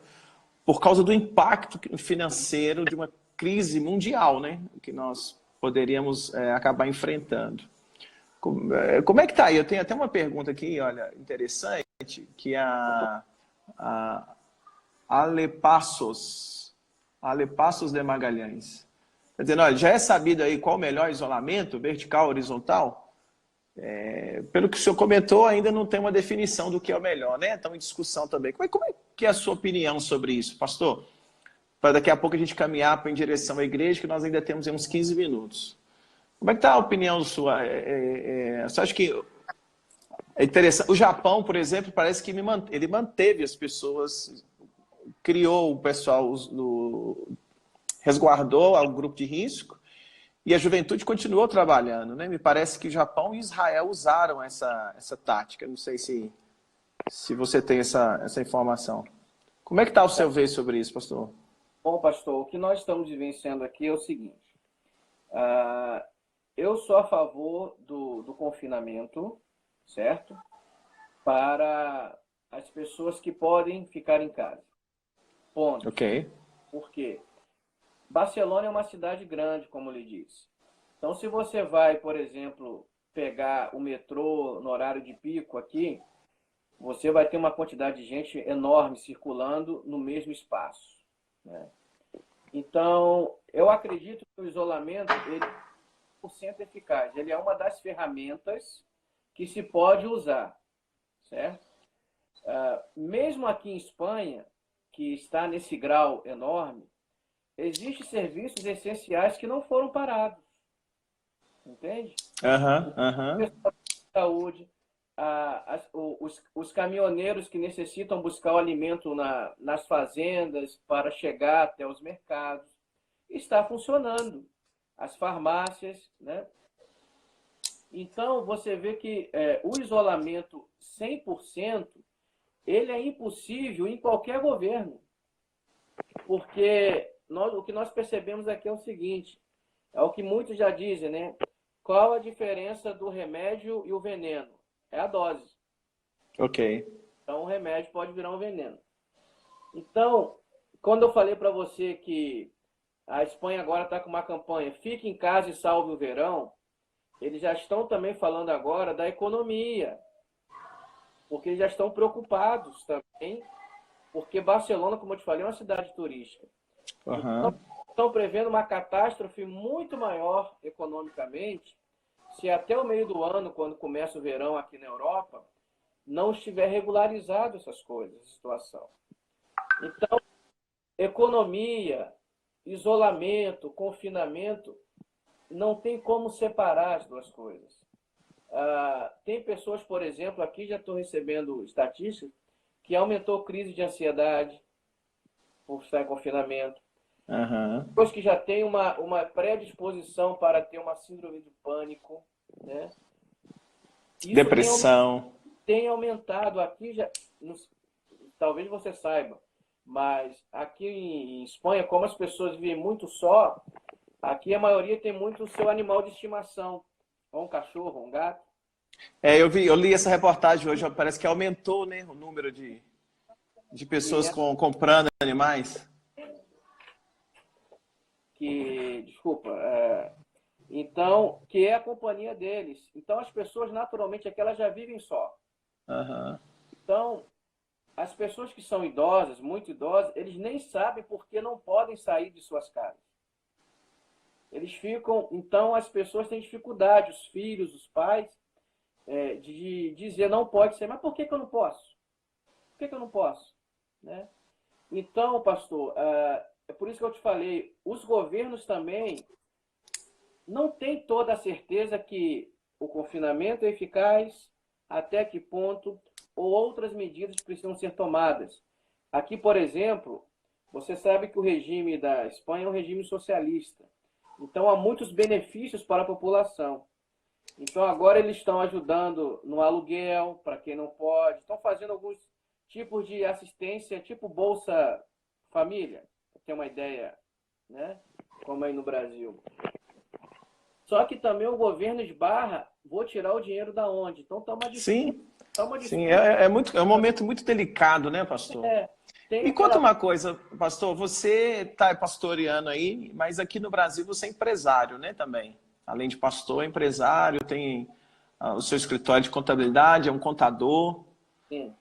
por causa do impacto financeiro de uma crise mundial, né, que nós poderíamos acabar enfrentando. Como é que está aí? Eu tenho até uma pergunta aqui, olha, interessante, que a Alepassos de Magalhães. Quer dizer, olha, já é sabido aí qual o melhor isolamento, vertical, horizontal? Pelo que o senhor comentou, ainda não tem uma definição do que é o melhor, né? Estamos em discussão também. Como é que é a sua opinião sobre isso, pastor? Para daqui a pouco a gente caminhar em direção à igreja, que nós ainda temos uns 15 minutos. Como é que está a opinião sua? Você acha que é interessante? O Japão, por exemplo, parece que ele manteve as pessoas, criou o pessoal, resguardou o grupo de risco, e a juventude continuou trabalhando, né? Me parece que o Japão e Israel usaram essa tática. Não sei se você tem essa informação. Como é que está o seu ver sobre isso, pastor? Bom, pastor, o que nós estamos vivenciando aqui é o seguinte. Eu sou a favor do confinamento, certo? Para as pessoas que podem ficar em casa. Ponto. Ok. Por quê? Barcelona é uma cidade grande, como eu lhe disse. Então, se você vai, por exemplo, pegar o metrô no horário de pico aqui, você vai ter uma quantidade de gente enorme circulando no mesmo espaço, né? Então, eu acredito que o isolamento ele é 100% eficaz. Ele é uma das ferramentas que se pode usar, certo? Mesmo aqui em Espanha, que está nesse grau enorme, existem serviços essenciais que não foram parados, entende? Saúde, os caminhoneiros que necessitam buscar o alimento nas fazendas para chegar até os mercados, está funcionando. As farmácias, né? Então, você vê que o isolamento 100%, ele é impossível em qualquer governo. Porque o que nós percebemos aqui é o seguinte, é o que muitos já dizem, né? Qual a diferença do remédio e o veneno? É a dose. Ok. Então, o remédio pode virar um veneno. Então, quando eu falei para você que a Espanha agora está com uma campanha Fique em casa e salve o verão, eles já estão também falando agora da economia, porque eles já estão preocupados também, porque Barcelona, como eu te falei, é uma cidade turística. Então, estão prevendo uma catástrofe muito maior economicamente se até o meio do ano, quando começa o verão aqui na Europa, não estiver regularizado essas coisas, a situação. Então, economia, isolamento, confinamento, não tem como separar as duas coisas. Tem pessoas, por exemplo, aqui já estou recebendo estatísticas, que aumentou crise de ansiedade por estar em confinamento. Pessoas que já têm uma predisposição para ter uma síndrome do pânico, né? Isso depressão. tem aumentado aqui, talvez você saiba, Mas aqui em Espanha, como as pessoas vivem muito só, aqui a maioria tem muito o seu animal de estimação. Ou um cachorro, ou um gato. Eu li essa reportagem hoje, parece que aumentou, né, o número de Que pessoas é, comprando animais. desculpa, então, que é a companhia deles. Então, as pessoas, naturalmente, aqui elas já vivem só. Aham. Então, as pessoas que são idosas, muito idosas, eles nem sabem por que não podem sair de suas casas. Eles ficam, então as pessoas têm dificuldade, os filhos, os pais, de dizer não pode ser, mas por que eu não posso? Por que eu não posso? Né? Então, pastor, é por isso que eu te falei, os governos também não têm toda a certeza que o confinamento é eficaz, até que ponto, ou outras medidas precisam ser tomadas. Aqui, por exemplo, você sabe que o regime da Espanha é um regime socialista. Então, há muitos benefícios para a população. Então, agora eles estão ajudando no aluguel, para quem não pode, estão fazendo alguns tipos de assistência, tipo Bolsa Família, para ter uma ideia, né? Como aí no Brasil. Só que também o governo esbarra, vou tirar o dinheiro da onde? Então, está uma disputa. Sim, Tá uma sim, disputa. é um momento muito delicado, né, pastor? Tem Me conta aquela. uma coisa, pastor, você está pastoreando aí, mas aqui no Brasil você é empresário, né, também. Além de pastor, é empresário, tem o seu escritório de contabilidade, é um contador. Sim,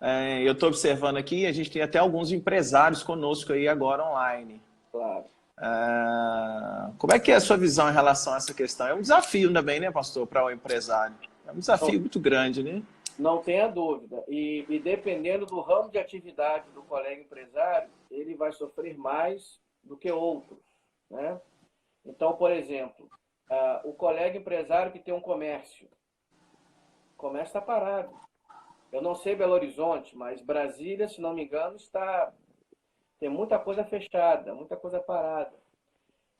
Eu estou observando aqui, a gente tem até alguns empresários conosco aí agora online. claro. Como é que é a sua visão em relação a essa questão? É um desafio também, né, pastor, para o empresário. É um Não, desafio muito grande, né? não tenha dúvida. E dependendo do ramo de atividade do colega empresário, ele vai sofrer mais do que outros, né? Então, por exemplo, o colega empresário que tem um comércio, o comércio está parado. Eu não sei Belo Horizonte, mas Brasília, se não me engano, tem muita coisa fechada, muita coisa parada.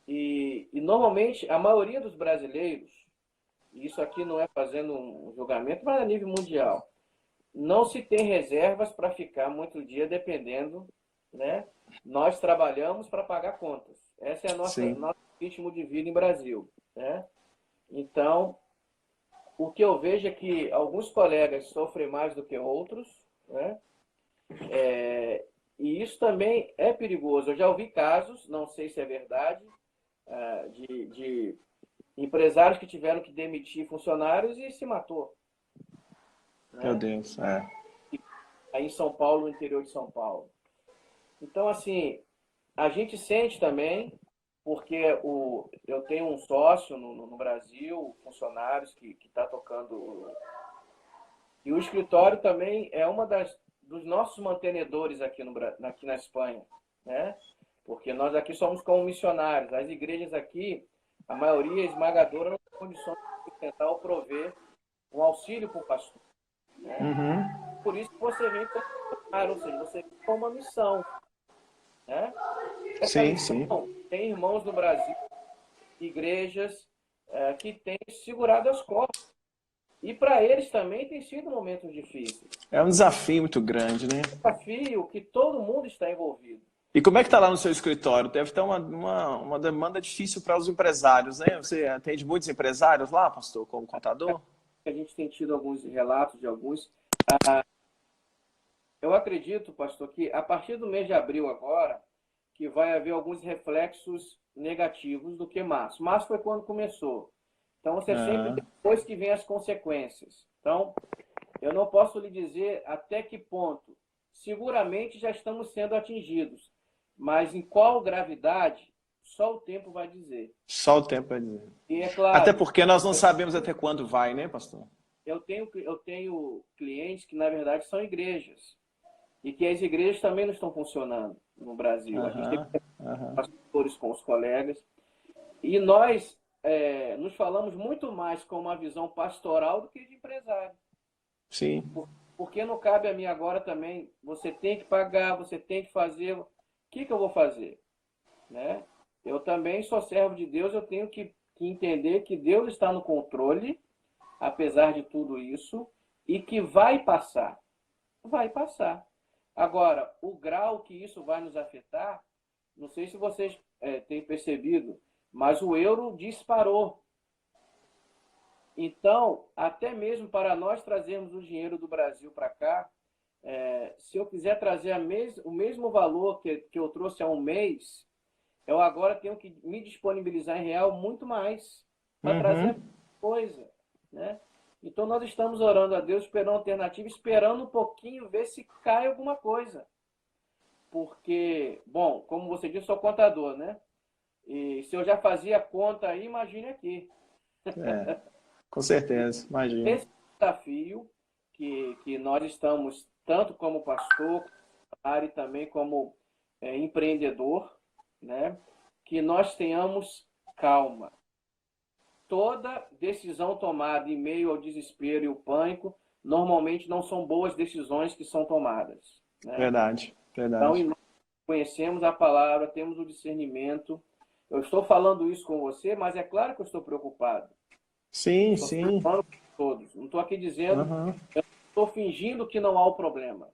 E normalmente a maioria dos brasileiros, e isso aqui não é fazendo um julgamento, mas a nível mundial, não se tem reservas para ficar muito dia dependendo, né? Nós trabalhamos para pagar contas. Essa é a Sim. nosso ritmo de vida em Brasil, né? Então, o que eu vejo é que alguns colegas sofrem mais do que outros, né? E isso também é perigoso. Eu já ouvi casos, não sei se é verdade, de empresários que tiveram que demitir funcionários e se matou, Meu né? Deus, é. Aí em São Paulo, no interior de São Paulo. Então, assim, a gente sente também, porque eu tenho um sócio no Brasil, funcionários que está tocando. E o escritório também é uma dos nossos mantenedores aqui na Espanha, né? Porque nós aqui somos como missionários. As igrejas aqui, a maioria esmagadora não tem condições de sustentar ou prover um auxílio para o pastor, né? Uhum. Por isso que você vem como missionário, ou seja, você vem com uma missão, né? Essa Sim, sim. missão tem irmãos no Brasil, igrejas que têm segurado as cordas. E para eles também tem sido momentos difíceis. É um desafio muito grande, né? Desafio que todo mundo está envolvido. E como é que está lá no seu escritório? Deve ter uma demanda difícil para os empresários, né? Você atende muitos empresários lá, pastor, como contador? A gente tem tido alguns relatos de alguns. Eu acredito, pastor, que a partir do mês de abril agora, que vai haver alguns reflexos negativos do que março. Março foi quando começou. Então, você sempre Ah, depois que vem as consequências. Então, eu não posso lhe dizer até que ponto. Seguramente já estamos sendo atingidos, mas em qual gravidade, só o tempo vai dizer. só o tempo vai dizer. E é Até claro, porque nós não sabemos até quando vai, né, pastor? eu tenho clientes que, na verdade, são igrejas. E que as igrejas também não estão funcionando no Brasil. A gente tem Aham, aham. pastores com os colegas. E nós nos falamos muito mais com uma visão pastoral do que de empresário. Sim, Porque não cabe a mim agora também, você tem que pagar, você tem que fazer. O que eu vou fazer? Né? Eu também sou servo de Deus, eu tenho que entender que Deus está no controle, apesar de tudo isso, e que vai passar. Vai passar. Agora, o grau que isso vai nos afetar, não sei se vocês têm percebido, mas o euro disparou. Então, até mesmo para nós trazermos o dinheiro do Brasil para cá, se eu quiser trazer o mesmo valor que eu trouxe há um mês, eu agora tenho que me disponibilizar em real muito mais para trazer Uhum. coisa, né? Então nós estamos orando a Deus, esperando alternativa, esperando um pouquinho ver se cai alguma coisa. Porque, bom, como você disse, sou contador, né? E se eu já fazia conta aí, imagine aqui. É, com certeza, imagino. Esse desafio que nós estamos, tanto como pastor, e também como empreendedor, né? Que nós tenhamos calma. Toda decisão tomada em meio ao desespero e o pânico, normalmente não são boas decisões que são tomadas, né? Verdade, Então, verdade. nós conhecemos a palavra, temos o discernimento. Eu estou falando isso com você, mas é claro que eu estou preocupado. Eu Sim, estou sim. preocupado com todos. Não estou aqui dizendo, Aham. eu estou fingindo que não há o problema.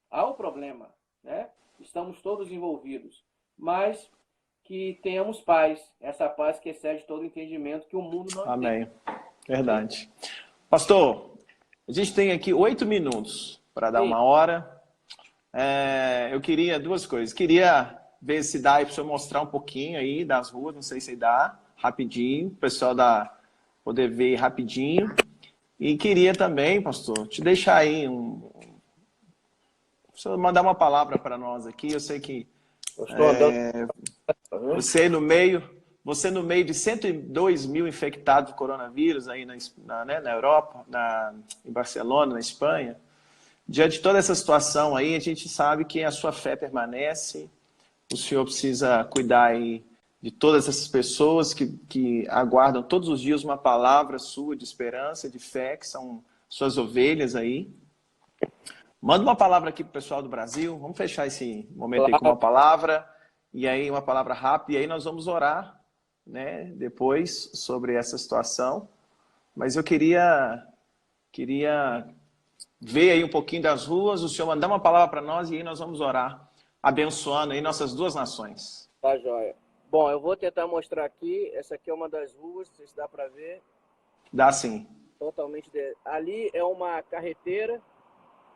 Há o problema, né? Estamos todos envolvidos. Mas que tenhamos paz, essa paz que excede todo entendimento que o mundo não entende. Amém. Verdade. Pastor, a gente tem aqui 8 minutos para dar Sim, uma hora. Eu queria duas coisas. Queria ver se dá para o senhor mostrar um pouquinho aí das ruas, não sei se dá, rapidinho, o pessoal poder ver rapidinho. E queria também, pastor, te deixar aí o senhor mandar uma palavra para nós aqui. Eu sei que eu estou andando. você no meio de 102 mil infectados de coronavírus aí na Europa, em Barcelona, na Espanha. Diante de toda essa situação aí, a gente sabe que a sua fé permanece. O senhor precisa cuidar aí de todas essas pessoas que aguardam todos os dias uma palavra sua de esperança, de fé, que são suas ovelhas aí. Manda uma palavra aqui para o pessoal do Brasil. Vamos fechar esse momento aí com uma Claro. palavra. E aí, uma palavra rápida. E aí, nós vamos orar, né, depois sobre essa situação. Mas eu queria ver aí um pouquinho das ruas. O senhor mandar uma palavra para nós e aí nós vamos orar, abençoando aí nossas duas nações. Tá, joia. Bom, eu vou tentar mostrar aqui. Essa aqui é uma das ruas, não sei se dá para ver. Dá sim. Totalmente. Ali é uma carreteira,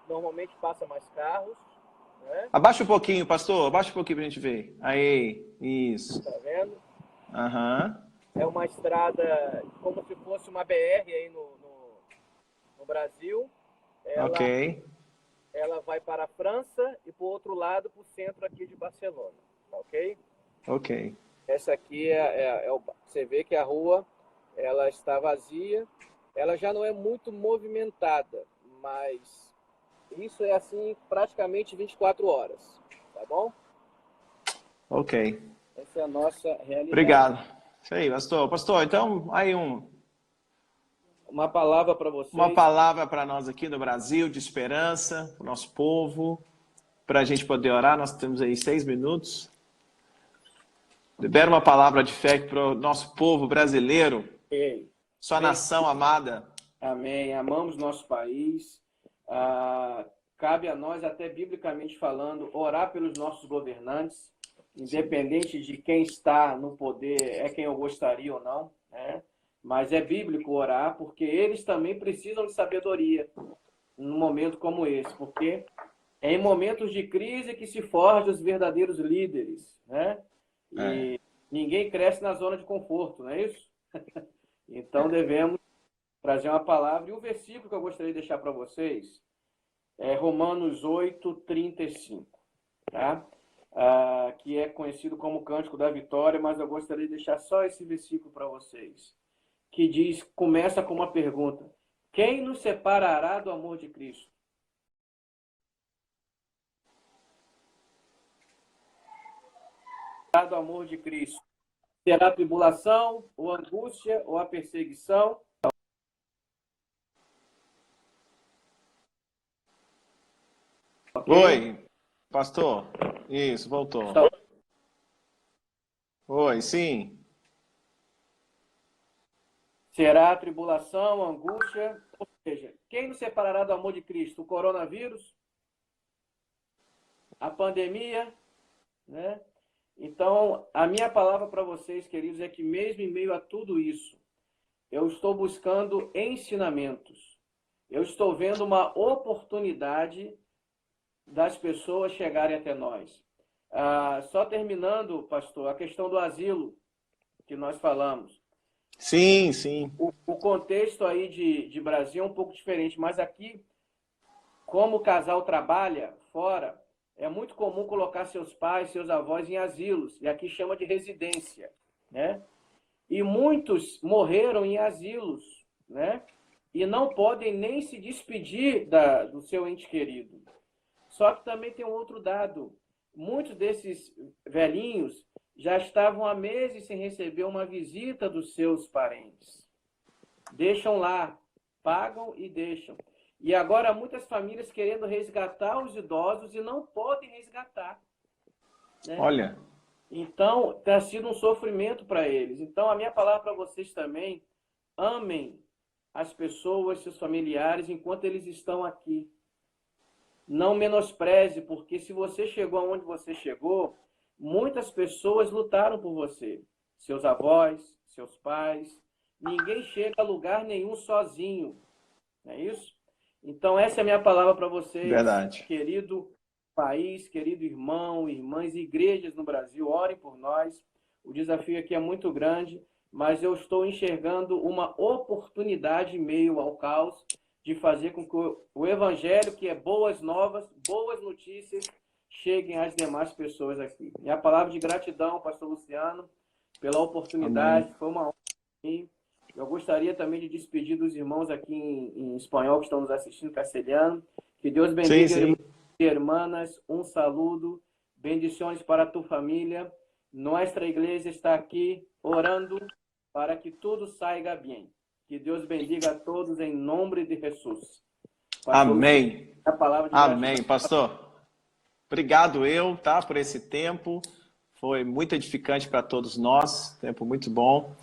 normalmente passa mais carros, né? Abaixa um pouquinho, pastor. Abaixa um pouquinho para a gente ver. Aí, isso. Tá vendo? Aham. É uma estrada como se fosse uma BR aí no Brasil. Ok. Ela vai para a França e para o outro lado, para o centro aqui de Barcelona. Tá, ok? Ok. Essa aqui você vê que a rua ela está vazia. Ela já não é muito movimentada, mas isso é assim praticamente 24 horas. Tá bom? Ok. Essa é a nossa realidade. Obrigado. Isso aí, pastor. Pastor, então, aí Uma palavra para uma vocês. palavra para nós aqui no Brasil, de esperança, para o nosso povo, para a gente poder orar. Nós temos aí 6 minutos. Libera uma palavra de fé para o nosso povo brasileiro, Ei, sua Senhor, nação amada. amém. Amamos nosso país. Cabe a nós, até biblicamente falando, orar pelos nossos governantes, independente de quem está no poder, é quem eu gostaria ou não, né? Mas é bíblico orar, porque eles também precisam de sabedoria num momento como esse, porque é em momentos de crise que se forjam os verdadeiros líderes, né? É, E ninguém cresce na zona de conforto, não é isso? Então devemos trazer uma palavra. E o versículo que eu gostaria de deixar para vocês é Romanos 8:35, tá? Que é conhecido como o Cântico da Vitória, mas eu gostaria de deixar só esse versículo para vocês, que diz, começa com uma pergunta: quem nos separará do amor de Cristo? Do amor de Cristo. Será a tribulação, ou a angústia, ou a perseguição? Ok? Oi, pastor. Isso, voltou. Está Oi, sim. Será a tribulação, a angústia, ou seja, quem nos separará do amor de Cristo? O coronavírus? a pandemia, né? Então, a minha palavra para vocês, queridos, é que mesmo em meio a tudo isso, eu estou buscando ensinamentos. Eu estou vendo uma oportunidade das pessoas chegarem até nós. Só terminando, pastor, a questão do asilo que nós falamos. Sim, sim. O contexto aí de Brasil é um pouco diferente, mas aqui, como o casal trabalha fora, é muito comum colocar seus pais, seus avós em asilos, e aqui chama de residência, né? E muitos morreram em asilos, né? E não podem nem se despedir do seu ente querido. Só que também tem um outro dado. Muitos desses velhinhos já estavam há meses sem receber uma visita dos seus parentes. Deixam lá, pagam e deixam. E agora muitas famílias querendo resgatar os idosos e não podem resgatar, né? Olha. Então, está sido um sofrimento para eles. Então, a minha palavra para vocês também, amem as pessoas, seus familiares, enquanto eles estão aqui. Não menospreze, porque se você chegou aonde você chegou, muitas pessoas lutaram por você. Seus avós, seus pais. Ninguém chega a lugar nenhum sozinho. Não é isso? Então, essa é a minha palavra para vocês, Verdade. querido país, querido irmão, irmãs, igrejas no Brasil, orem por nós. O desafio aqui é muito grande, mas eu estou enxergando uma oportunidade em meio ao caos de fazer com que o evangelho, que é boas novas, boas notícias, cheguem às demais pessoas aqui. Minha palavra de gratidão, pastor Luciano, pela oportunidade. Amém. Foi uma honra para mim. Eu gostaria também de despedir dos irmãos aqui em espanhol que estão nos assistindo, castelhano. Que Deus bendiga, sim. Hermanas, um saludo, bendições para a tua família. Nossa igreja está aqui orando para que tudo saia bem. Que Deus bendiga a todos em nome de Jesus. Pastor, amém. A palavra de amém, gratidão. Pastor. Obrigado por esse tempo. Foi muito edificante para todos nós. Tempo muito bom.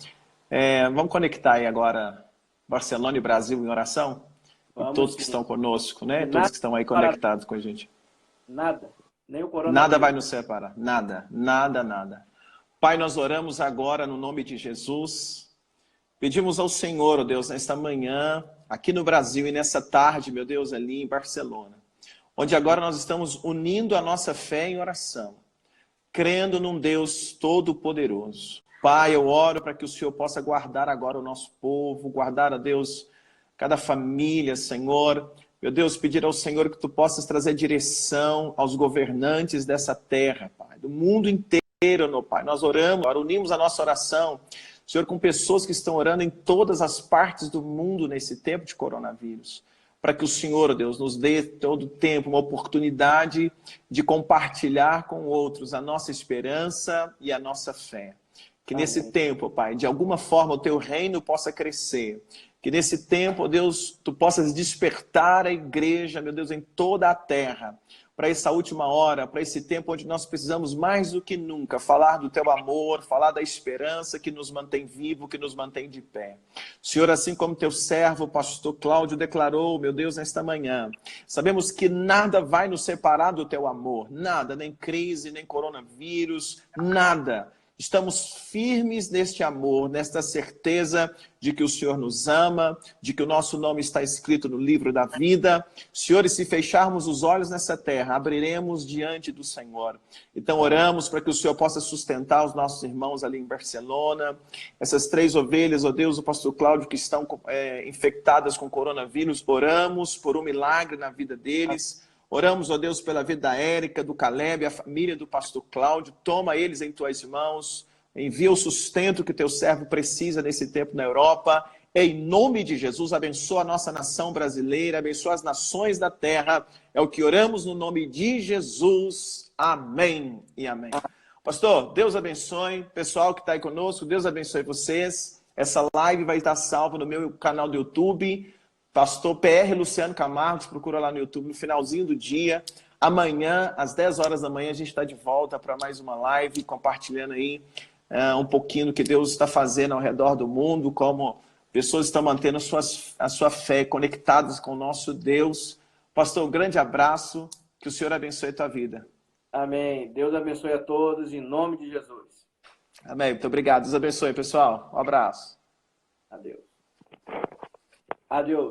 Vamos conectar aí agora Barcelona e Brasil em oração? E todos que estão conosco, né? Todos que estão aí conectados com a gente. Nada. Nem o coronavírus. Nada vai nos separar. Nada, nada, nada. Pai, nós oramos agora no nome de Jesus. Pedimos ao Senhor, ó Deus, nesta manhã, aqui no Brasil e nessa tarde, meu Deus, ali em Barcelona, onde agora nós estamos unindo a nossa fé em oração, crendo num Deus todo-poderoso. Pai, eu oro para que o Senhor possa guardar agora o nosso povo, guardar, ó Deus, cada família, Senhor. Meu Deus, pedir ao Senhor que Tu possas trazer direção aos governantes dessa terra, Pai, do mundo inteiro, meu Pai. Nós oramos, unimos a nossa oração, Senhor, com pessoas que estão orando em todas as partes do mundo nesse tempo de coronavírus, para que o Senhor, ó Deus, nos dê todo o tempo uma oportunidade de compartilhar com outros a nossa esperança e a nossa fé. Que nesse tempo, Pai, de alguma forma o Teu reino possa crescer. Que nesse tempo, ó Deus, Tu possas despertar a igreja, meu Deus, em toda a terra, para essa última hora, para esse tempo onde nós precisamos mais do que nunca falar do Teu amor, falar da esperança que nos mantém vivo, que nos mantém de pé. Senhor, assim como Teu servo, o pastor Cláudio, declarou, meu Deus, nesta manhã, sabemos que nada vai nos separar do Teu amor, nada, nem crise, nem coronavírus, nada. Estamos firmes neste amor, nesta certeza de que o Senhor nos ama, de que o nosso nome está escrito no livro da vida. Senhor, e se fecharmos os olhos nessa terra, abriremos diante do Senhor. Então oramos para que o Senhor possa sustentar os nossos irmãos ali em Barcelona. Essas 3 ovelhas, ó Deus, o pastor Cláudio, que estão infectadas com coronavírus, oramos por um milagre na vida deles. Oramos, ó Deus, pela vida da Érica, do Caleb, a família do pastor Cláudio. Toma eles em Tuas mãos. Envia o sustento que Teu servo precisa nesse tempo na Europa. Em nome de Jesus, abençoa a nossa nação brasileira, abençoa as nações da terra. É o que oramos no nome de Jesus. Amém e amém. Pastor, Deus abençoe. Pessoal que está aí conosco, Deus abençoe vocês. Essa live vai estar salva no meu canal do YouTube. Pastor PR Luciano Camargo, procura lá no YouTube no finalzinho do dia. Amanhã, às 10 horas da manhã, a gente está de volta para mais uma live, compartilhando aí um pouquinho do que Deus está fazendo ao redor do mundo, como pessoas estão mantendo a sua fé conectadas com o nosso Deus. Pastor, um grande abraço, que o Senhor abençoe a tua vida. Amém. Deus abençoe a todos, em nome de Jesus. Amém. Muito obrigado. Deus abençoe, pessoal. Um abraço. Adeus. Adeus.